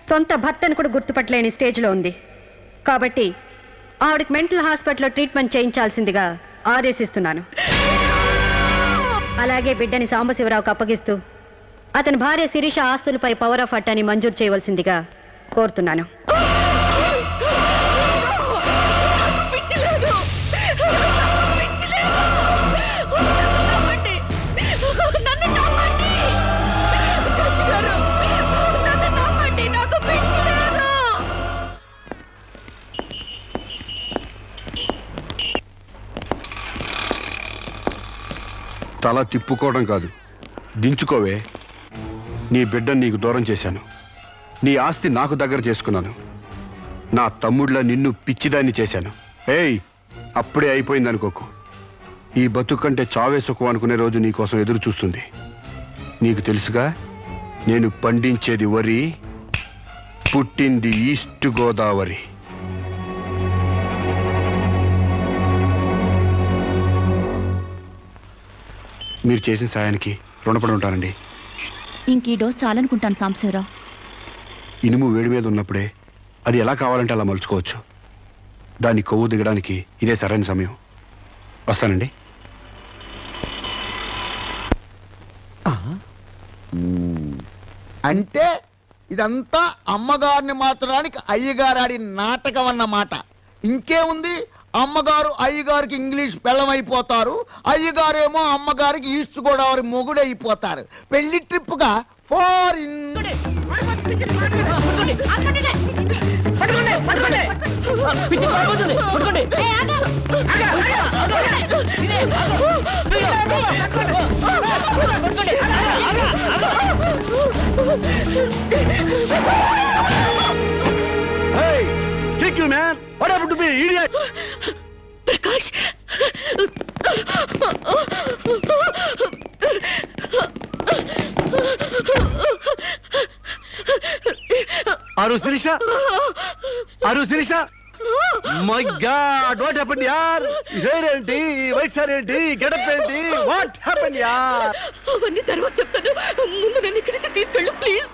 G: సొంత భర్తను కూడా గుర్తుపట్టలేని స్టేజ్లో ఉంది. కాబట్టి ఆవిడకి మెంటల్ హాస్పిటల్లో ట్రీట్మెంట్ చేయించాల్సిందిగా ఆదేశిస్తున్నాను. అలాగే బిడ్డని సాంబశివరావుకు అప్పగిస్తూ అతని భార్య శిరీష ఆస్తులపై పవర్ ఆఫ్ అటార్నీ మంజూరు చేయవలసిందిగా కోరుతున్నాను.
B: తల తిప్పుకోవడం కాదు, దించుకోవే. నీ బిడ్డను నీకు దూరం చేశాను. నీ ఆస్తి నాకు దగ్గర చేసుకున్నాను. నా తమ్ముళ్ళ నిన్ను పిచ్చిదాన్ని చేశాను. ఏయ్, అప్పుడే అయిపోయిందనుకోకు. ఈ బతుకంటే చావే సుఖం అనుకునే రోజు నీకోసం ఎదురు చూస్తుంది. నీకు తెలుసుగా, నేను పండించేది వరి, పుట్టింది ఈస్ట్ గోదావరి. మీరు చేసిన సాయానికి రుణపడి ఉంటానండి.
M: ఇంక ఈ డోస్ చాలనుకుంటాను సాంబశివరావు.
B: ఇనుము వేడి మీద ఉన్నప్పుడే అది ఎలా కావాలంటే అలా మలుచుకోవచ్చు. దాన్ని కొవ్వు దిగడానికి ఇదే సరైన సమయం. వస్తానండి.
N: అంటే ఇదంతా అమ్మగారిని మార్చడానికి అయ్యగారాడి నాటకం అన్నమాట. ఇంకేముంది, అమ్మగారు అయ్యగారికి ఇంగ్లీష్ పెళ్ళమైపోతారు, అయ్యగారేమో అమ్మగారికి ఈస్ట్ గోదావరి మొగుడైపోతారు. పెళ్లి ట్రిప్ గా foreign.
O: Kick you, man! What happened to me, idiot?
L: Prakash
O: Aru Sirisha? Aru Sirisha? My God, what happened, yaar? Hair enti, white hair enti, get up enti, what happened, yaar?
L: అవన్నీ తర్వాత చెప్తాను. ముందు నన్ను ఇక్కడి నుంచి తీసుకెళ్ళు ప్లీజ్.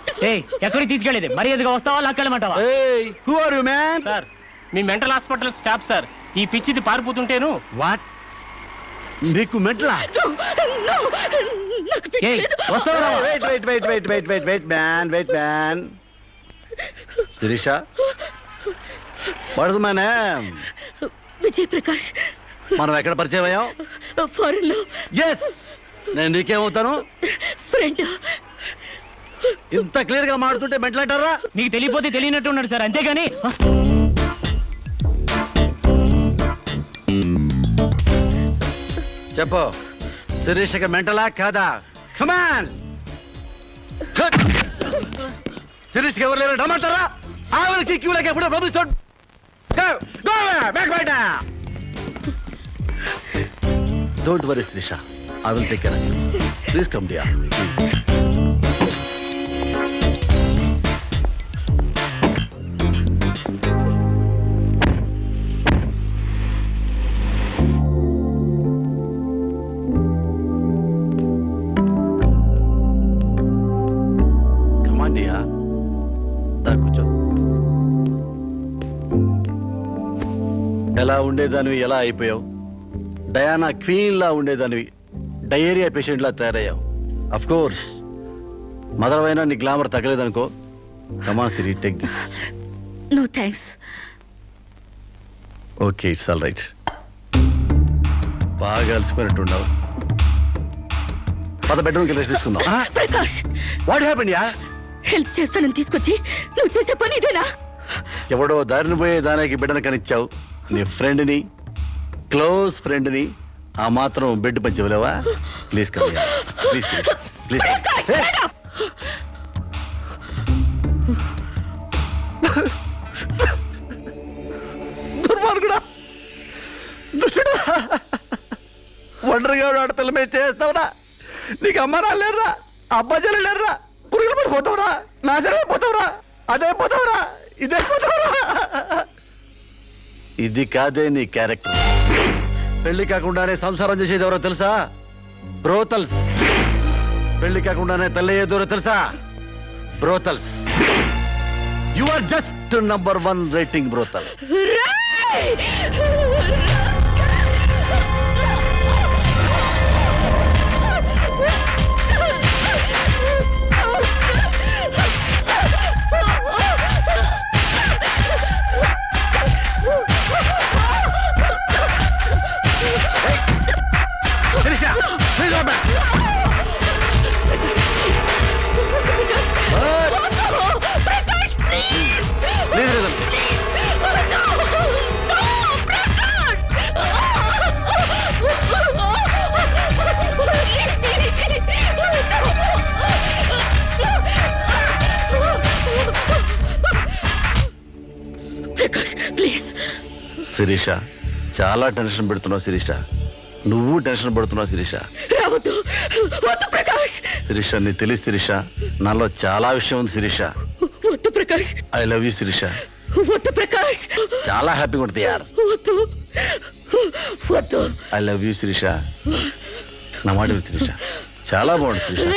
F: ఎక్కడికి తీసుకెళ్ళేది? మర్యాదగా వస్తావా లాక్కెళ్ళమంటావా?
O: Hey, who are you, man?
F: Sir me mental hospital staff sir. ఈ పిచ్చిది పారిపోతుంటేను.
O: What? నీకు మెంటలా?
F: వస్తావా?
O: Wait, man. Sirisha? What is my name?
L: Vijay Prakash.
O: మనం ఎక్కడ పరిచయం అయ్యాం?
L: ఫారెన్ లో.
O: ఎస్, నేను నీకేమవుతాను?
L: ఫ్రెండ్.
O: ఇంత క్లియర్ గా మాడుతుంటే మెంటల్ అంటారా?
F: నీకు తెలియపోతే తెలియనట్టు ఉన్నాడు సార్, అంతేగాని.
O: చెప్పు, శిరీషకి మెంటలా కాదా? కమాన్. శిరీష్కి ఎవరు లేరు రమ్మంటారా? ఆవిడకి క్యూ లైక్ ఎప్పుడో పంపిస్తాడు. Go away, back right now. Don't worry, Sirisha. I will take care of you. Please come, dear. Please. Come on, dear. దా కూర్చో. ఎలా ఉండేదానివి ఎలా అయిపోయావు? డయానా క్వీన్ లా ఉండేదానివి డయేరియా పేషెంట్ లా తయారయ్యావు. అఫ్ కోర్స్ మదర్ అయినా నీ గ్లామర్ తగ్గలేదనుకో. Come on Siri, take this.
L: No thanks.
O: Okay, it's all right. బాగా అలసిపోయినట్టున్నావు. పద బెడ్రూమ్కి రెస్ట్ తీసుకుందాం.
L: ప్రకాష్,
O: వాట్ హ్యాపెండ్ యా?
L: హెల్ప్ చేస్తానని తీసుకొచ్చి నువ్వు చేసే పని ఇదేనా?
O: ఎవడో దారిని పోయే దానికి బిడ్డను కనిచ్చావు. నీ ఫ్రెండ్ని, క్లోజ్ ఫ్రెండ్ని ఆ మాత్రం బెడ్ పంచి ఇవ్వలేవా? Please come, please please. దుర్మార్గుడా, దుష్టుడా, ఒంటరిగా ఆడపిల్ల మీద చేస్తావురా? నీకు అమ్మ రాలేరురా, అబ్బా చెల్లెలేరురా, పురుగులు పడిపోతావురా, నాశనం అయిపోతావురా, అదే పోతావురా, ఇదే పోతావురా. ఇది కాదే నీ క్యారెక్టర్. పెళ్లి కాకుండానే సంసారం చేసేది ఎవరో తెలుసా? బ్రోతల్స్. పెళ్లి కాకుండానే తల్లయ్యేదెవరో తెలుసా? Brothels. You are just number 1 rating brothel. Sirisha, చాలా టెన్షన్ పెడుతున్నావు శిరీష. నువ్వు టెన్షన్ పడుతున్నావు శిరీష. శిరీష, నీ తెలియదు శిరీష, నాలో చాలా విషయం ఉంది Sirisha. I love you Sirisha. చాలా హ్యాపీగా ఉంటుంది యార్. I love you Sirisha. నా మాట విను శిరీష, చాలా బాగుంది శిరీష.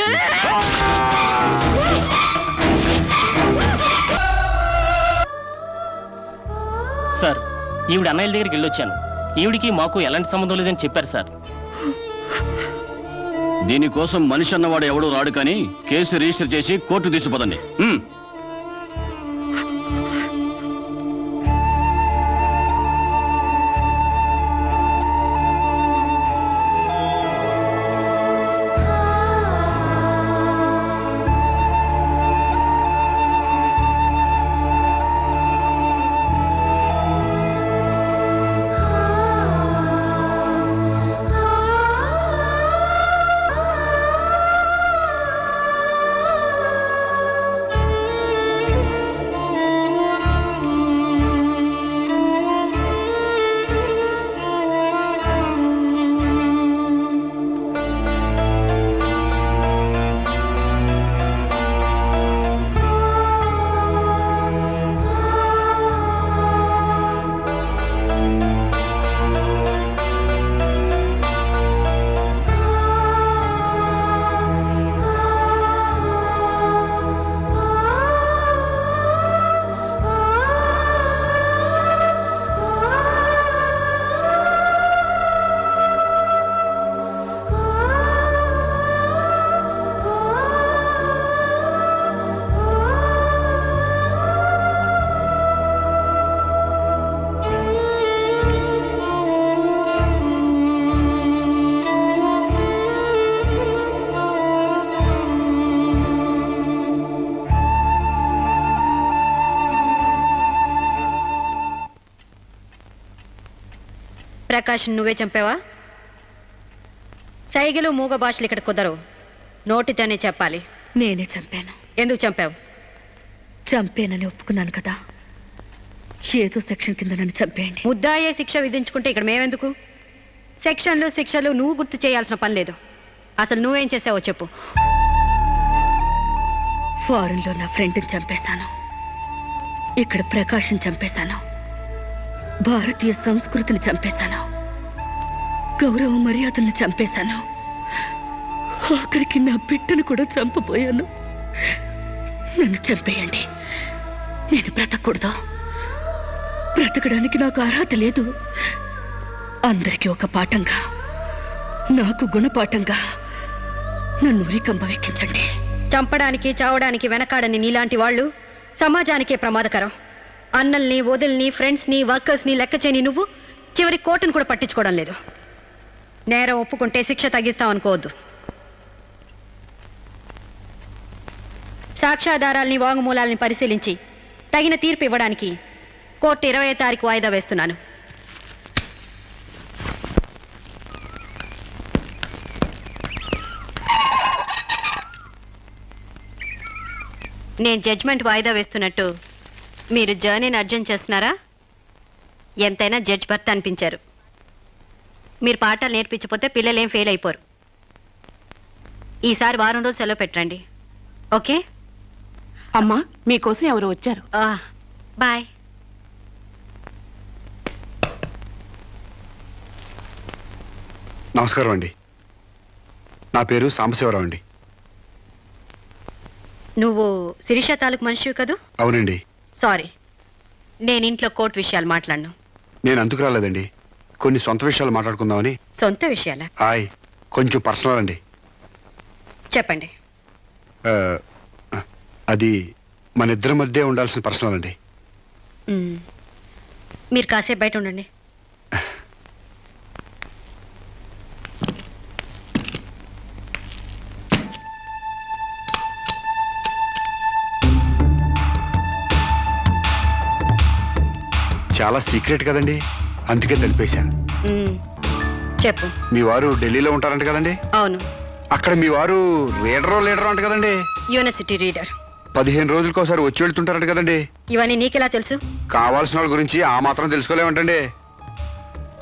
F: సార్, ఈవిడ అన్నయ్యల దగ్గరికి వెళ్ళొచ్చాను. ఈవిడికి మాకు ఎలాంటి సంబంధం లేదని చెప్పారు సార్.
H: దీనికోసం మనిషి అన్నవాడు ఎవడో రాడు, కానీ కేసు రిజిస్టర్ చేసి కోర్టు తీసుకుపోదండి.
G: ప్రకాష్ నువ్వే చంపావా? సైగలు మూగ భాషలు ఇక్కడ కుదరవు, నోటితోనే చెప్పాలి.
L: నేనే చంపాను.
G: ఎందుకు చంపావు?
L: చంపేనని ఒప్పుకున్నాను కదా, ఏదో సెక్షన్ కింద నన్ను చంపేయండి.
G: ముద్దాయే శిక్ష విధించుకుంటే ఇక్కడ మేమెందుకు? సెక్షన్లు శిక్షలు నువ్వు గుర్తు చేయాల్సిన పని లేదు. అసలు నువ్వేం చేసావో చెప్పు.
L: ఫారెన్లో నా ఫ్రెండ్ని చంపేశాను, ఇక్కడ ప్రకాశం చంపేశాను, భారతీయ సంస్కృతిని చంపేశాను, గౌరవ మర్యాదలను చంపేశాను, ఆఖరికి నా బిడ్డను కూడా చంపబోయాను. నన్ను చంపేయండి, నేను బ్రతకూడదు. బ్రతకడానికి నాకు అర్హత లేదు. అందరికీ ఒక పాఠంగా, నాకు గుణపాఠంగా నన్ను ఉరికంబ ఎక్కించండి.
G: చంపడానికి చావడానికి వెనకాడని నీలాంటి వాళ్ళు సమాజానికే ప్రమాదకరం. అన్నల్ని, వదిల్ని, ఫ్రెండ్స్ని, వర్కర్స్ని లెక్క చేయని నువ్వు చివరి కోర్టును కూడా పట్టించుకోవడం లేదు. నేరం ఒప్పుకుంటే శిక్ష తగ్గిస్తామనుకోవద్దు. సాక్ష్యాధారాల్ని, వాంగ్మూలాల్ని పరిశీలించి తగిన తీర్పు ఇవ్వడానికి కోర్టు 20వ తారీఖు వాయిదా వేస్తున్నాను. నేను జడ్జ్మెంట్ వాయిదా వేస్తున్నట్టు మీరు జర్నీని అర్జెంట్ చేస్తున్నారా? ఎంతైనా జడ్జ్ భర్త అనిపించారు. మీరు పాఠాలు నేర్పించకపోతే పిల్లలేం ఫెయిల్ అయిపోరు. ఈసారి వారం రోజు సెలవు పెట్టండి, ఓకే?
E: అమ్మా, మీకోసం ఎవరు వచ్చారు.
G: బాయ్.
B: నమస్కారం అండి, నా పేరు సాంబశివరావు అండి.
G: నువ్వు శిరీష తాలూకు మనిషివి కదూ?
B: అవునండి.
G: సారీ, నేను ఇంట్లో కోర్టు విషయాలు మాట్లాడను.
B: నేను అందుకు రాలేదండి, కొన్ని సొంత విషయాలు మాట్లాడుకుందామని.
G: సొంత విషయాలా?
B: హాయ్, కొంచెం పర్సనల్ అండి.
G: చెప్పండి.
B: అది మన ఇద్దరి మధ్య ఉండాల్సిన పర్సనల్ అండి.
G: మీరు కాసేపు బయట ఉండండి.
B: చాలా సీక్రెట్ కదండి, అందుకే తెలిపేశాను.
G: చెప్పు.
B: మీ వారు ఢిల్లీలో ఉంటారంట కదండి?
G: అవును.
B: అక్కడ మీ వారు లీడరో అంట కదండి?
G: University reader.
B: 15 రోజులకోసారి వచ్చి వెళ్తుంటారంట కదండి?
G: ఇవన్నీ నీకెలా తెలుసు?
B: కావాల్సిన వాళ్ళ గురించి ఆ మాత్రం తెలుసుకోలేమంటండి.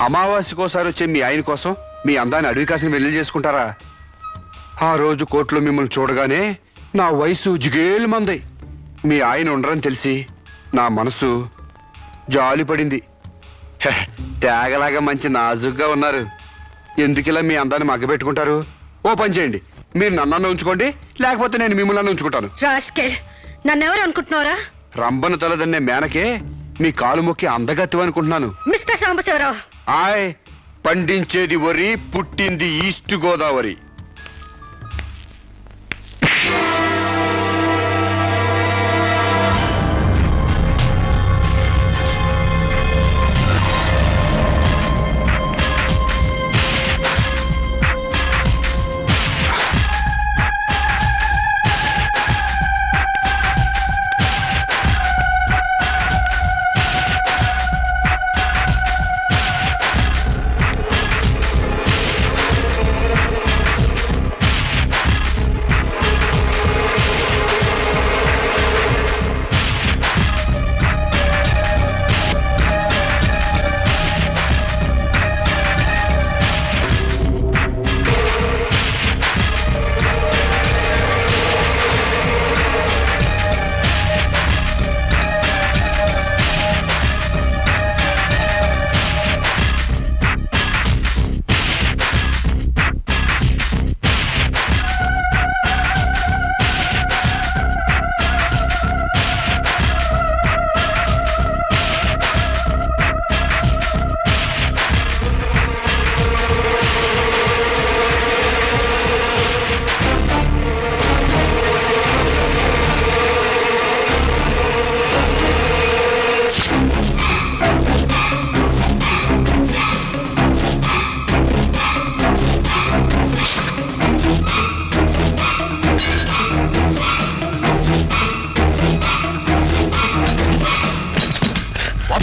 B: అమావాస్యకోసారి వచ్చే మీ ఆయన కోసం మీ అందాన్ని అడవి కాసిన వెళ్ళి చేసుకుంటారా? ఆ రోజు కోర్టులో మిమ్మల్ని చూడగానే నా వయసు జిగేలు మంది. మీ ఆయన ఉండరని తెలిసి నా మనసు జాలి పడింది. తేగలాగా మంచి నాజుగ్గా ఉన్నారు. ఎందుకిలా మీ అందాన్ని మగ్గబెట్టుకుంటారు? ఓ పని చేయండి, మీరు నన్ను ఉంచుకోండి, లేకపోతే నేను మిమ్మల్ని ఉంచుకుంటాను.
G: నన్నెవరు అనుకుంటున్నారా?
B: రంబను తలదన్నే మేనకే మీ కాలు మొక్కి అందగత్తి అనుకుంటున్నాను.
G: మిస్టర్ సాంబశివరావు,
B: ఆయ్, పండించేది వరి, పుట్టింది ఈస్ట్ గోదావరి.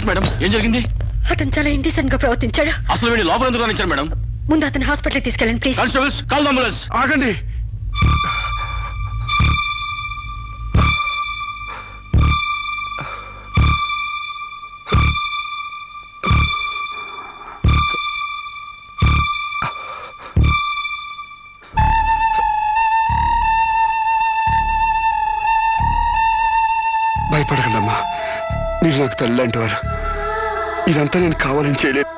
F: మేడం, ఏం జరిగింది?
G: అతను చాలా ఇండిసెంట్ గా ప్రవర్తించాడు.
F: అసలు వీడి లోపల ఎందుకు రానిచ్చారు మేడం?
G: ముందు అతను హాస్పిటల్కి తీసుకెళ్ళండి please.
F: Constables call the ambulance.
B: ఆగండి. భయపడకండమ్మా, మీరు నాకు తల్లి అంటారు. ఇదంతా నేను కావాలని చేయలేదు.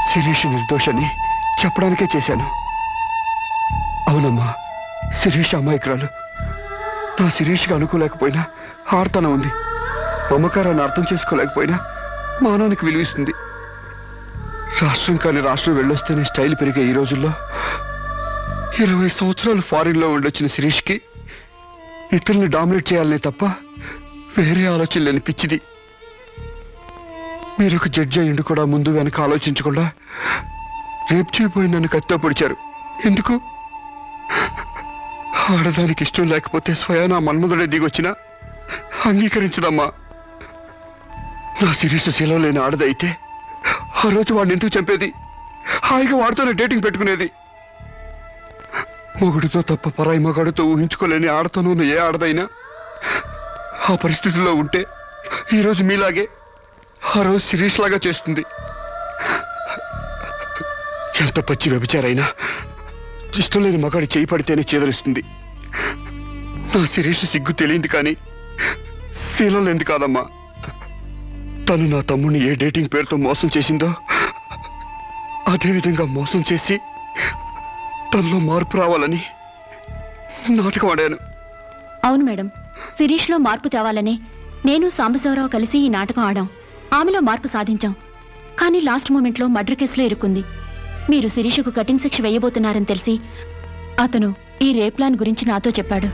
B: శిరీష్ నిర్దోషని చెప్పడానికే చేశాను. అవునమ్మా, శిరీష్ అమాయకురాలు. నా శిరీష్కి అనుకోలేకపోయినా ఆర్తన ఉంది. మమకారాన్ని అర్థం చేసుకోలేకపోయినా మానానికి విలువిస్తుంది. రాష్ట్రం కాని రాష్ట్రం వెళ్ళొస్తేనే స్టైల్ పెరిగే ఈ రోజుల్లో 20 సంవత్సరాలు ఫారిన్లో ఉండొచ్చిన శిరీష్కి ఇతరుల్ని డామినేట్ చేయాలనే తప్ప వేరే ఆలోచన లేని పిచ్చిది. మీరు ఒక జడ్జి అయ్యిండు కూడా ముందు వెనక ఆలోచించకుండా రేపు చేయబోయి నన్ను కత్తితో పొడిచారు. ఎందుకు? ఆడదానికి ఇష్టం లేకపోతే స్వయానా మన్మధుడే దిగొచ్చినా అంగీకరించదమ్మా. నా శిరీష్ శీలం లేని ఆడదైతే ఆ రోజు వాడిని ఎందుకు చంపేది? హాయిగా వాడితోనే డేటింగ్ పెట్టుకునేది. మొగుడితో తప్ప పరాయి మగాడితో ఊహించుకోలేని ఆడతోనూ ఏ ఆడదైనా ఆ పరిస్థితుల్లో ఉంటే ఈరోజు మీలాగే ఆ రోజు శిరీష్ లాగా చేస్తుంది. ఎంత పచ్చి వ్యభిచారైనా ఇష్టం లేని మగాడి చేయి పడితేనే చేదరిస్తుంది. నా శిరీష్ సిగ్గు తెలియంది కానీ శీలం లేనిది కాదమ్మా. తను నా తమ్ముడిని ఏ డేటింగ్ పేరుతో మోసం చేసిందో అదేవిధంగా మోసం చేసి తనలో మార్పు రావాలని నాటకం ఆడాను.
M: అవును మేడం, శిరీష్లో మార్పు తేవాలని నేను సాంబశివరావు కలిసి ఈ నాటకం ఆడాం. ఆమెలో మార్పు సాధించాం. కానీ లాస్ట్ మూమెంట్లో మర్డర్ కేసులో ఇరుక్కుంది. మీరు శిరీషకు కఠిన శిక్ష వేయబోతున్నారని తెలిసి అతను ఈ రేప్ ప్లాన్ గురించి నాతో చెప్పాడు.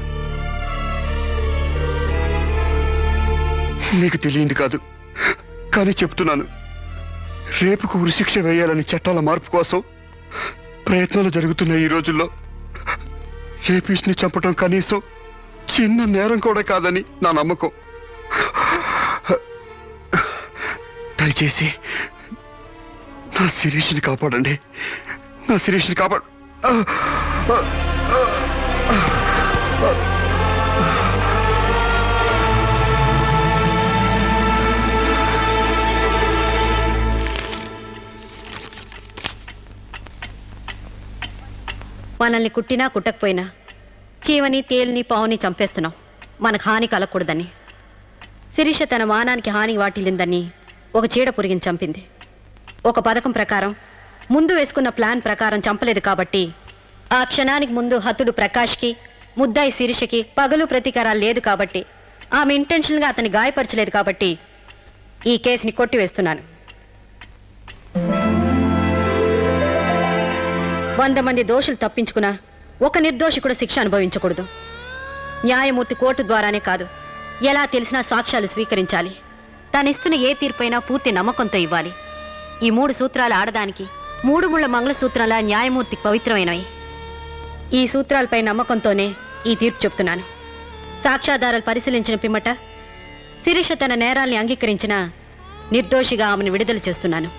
B: మీకు తెలియంది కాదు కానీ చెప్తున్నాను. రేపుకు ఉరిశిక్ష వేయాలని చట్టాల మార్పు కోసం ప్రయత్నాలు జరుగుతున్న ఈ రోజుల్లో రేపిస్ట్ని చంపటం కనీసం చిన్న నేరం కూడా కాదని నా నమ్మకం. దయచేసి నా శిరీష్ని కాపాడండి. నా శిరీష్ని కాపాడు.
G: మనల్ని కుట్టినా కుట్టకపోయినా చీవని తేలిని పావుని చంపేస్తున్నాం మనకు హాని కలగకూడదని. శిరీష తన మానానికి హాని వాటిల్లిందని ఒక చీడ పురిగిని చంపింది. ఒక పథకం ప్రకారం ముందు వేసుకున్న ప్లాన్ ప్రకారం చంపలేదు కాబట్టి ఆ క్షణానికి ముందు హతుడు ప్రకాష్కి ముద్దాయి శిరీషకి పగలు ప్రతీకారాలు లేదు కాబట్టి ఆమె ఇంటెన్షన్గా అతన్ని గాయపరచలేదు కాబట్టి ఈ కేసుని కొట్టివేస్తున్నాను. 100 మంది దోషులు తప్పించుకున్నా ఒక నిర్దోషి కూడా శిక్ష అనుభవించకూడదు. న్యాయమూర్తి కోర్టు ద్వారానే కాదు, ఎలా తెలిసినా సాక్ష్యాలు స్వీకరించాలి. తనిస్తున్న ఏ తీర్పైనా పూర్తి నమ్మకంతో ఇవ్వాలి. ఈ 3 సూత్రాలు ఆడదానికి 3 ముళ్ళ మంగళసూత్రాల న్యాయమూర్తికి పవిత్రమైనవి. ఈ సూత్రాలపై నమ్మకంతోనే ఈ తీర్పు చెప్తున్నాను. సాక్ష్యాధారాలు పరిశీలించిన పిమ్మట శిరీష తన నేరాల్ని అంగీకరించిన నిర్దోషిగా ఆమెను విడుదల చేస్తున్నాను.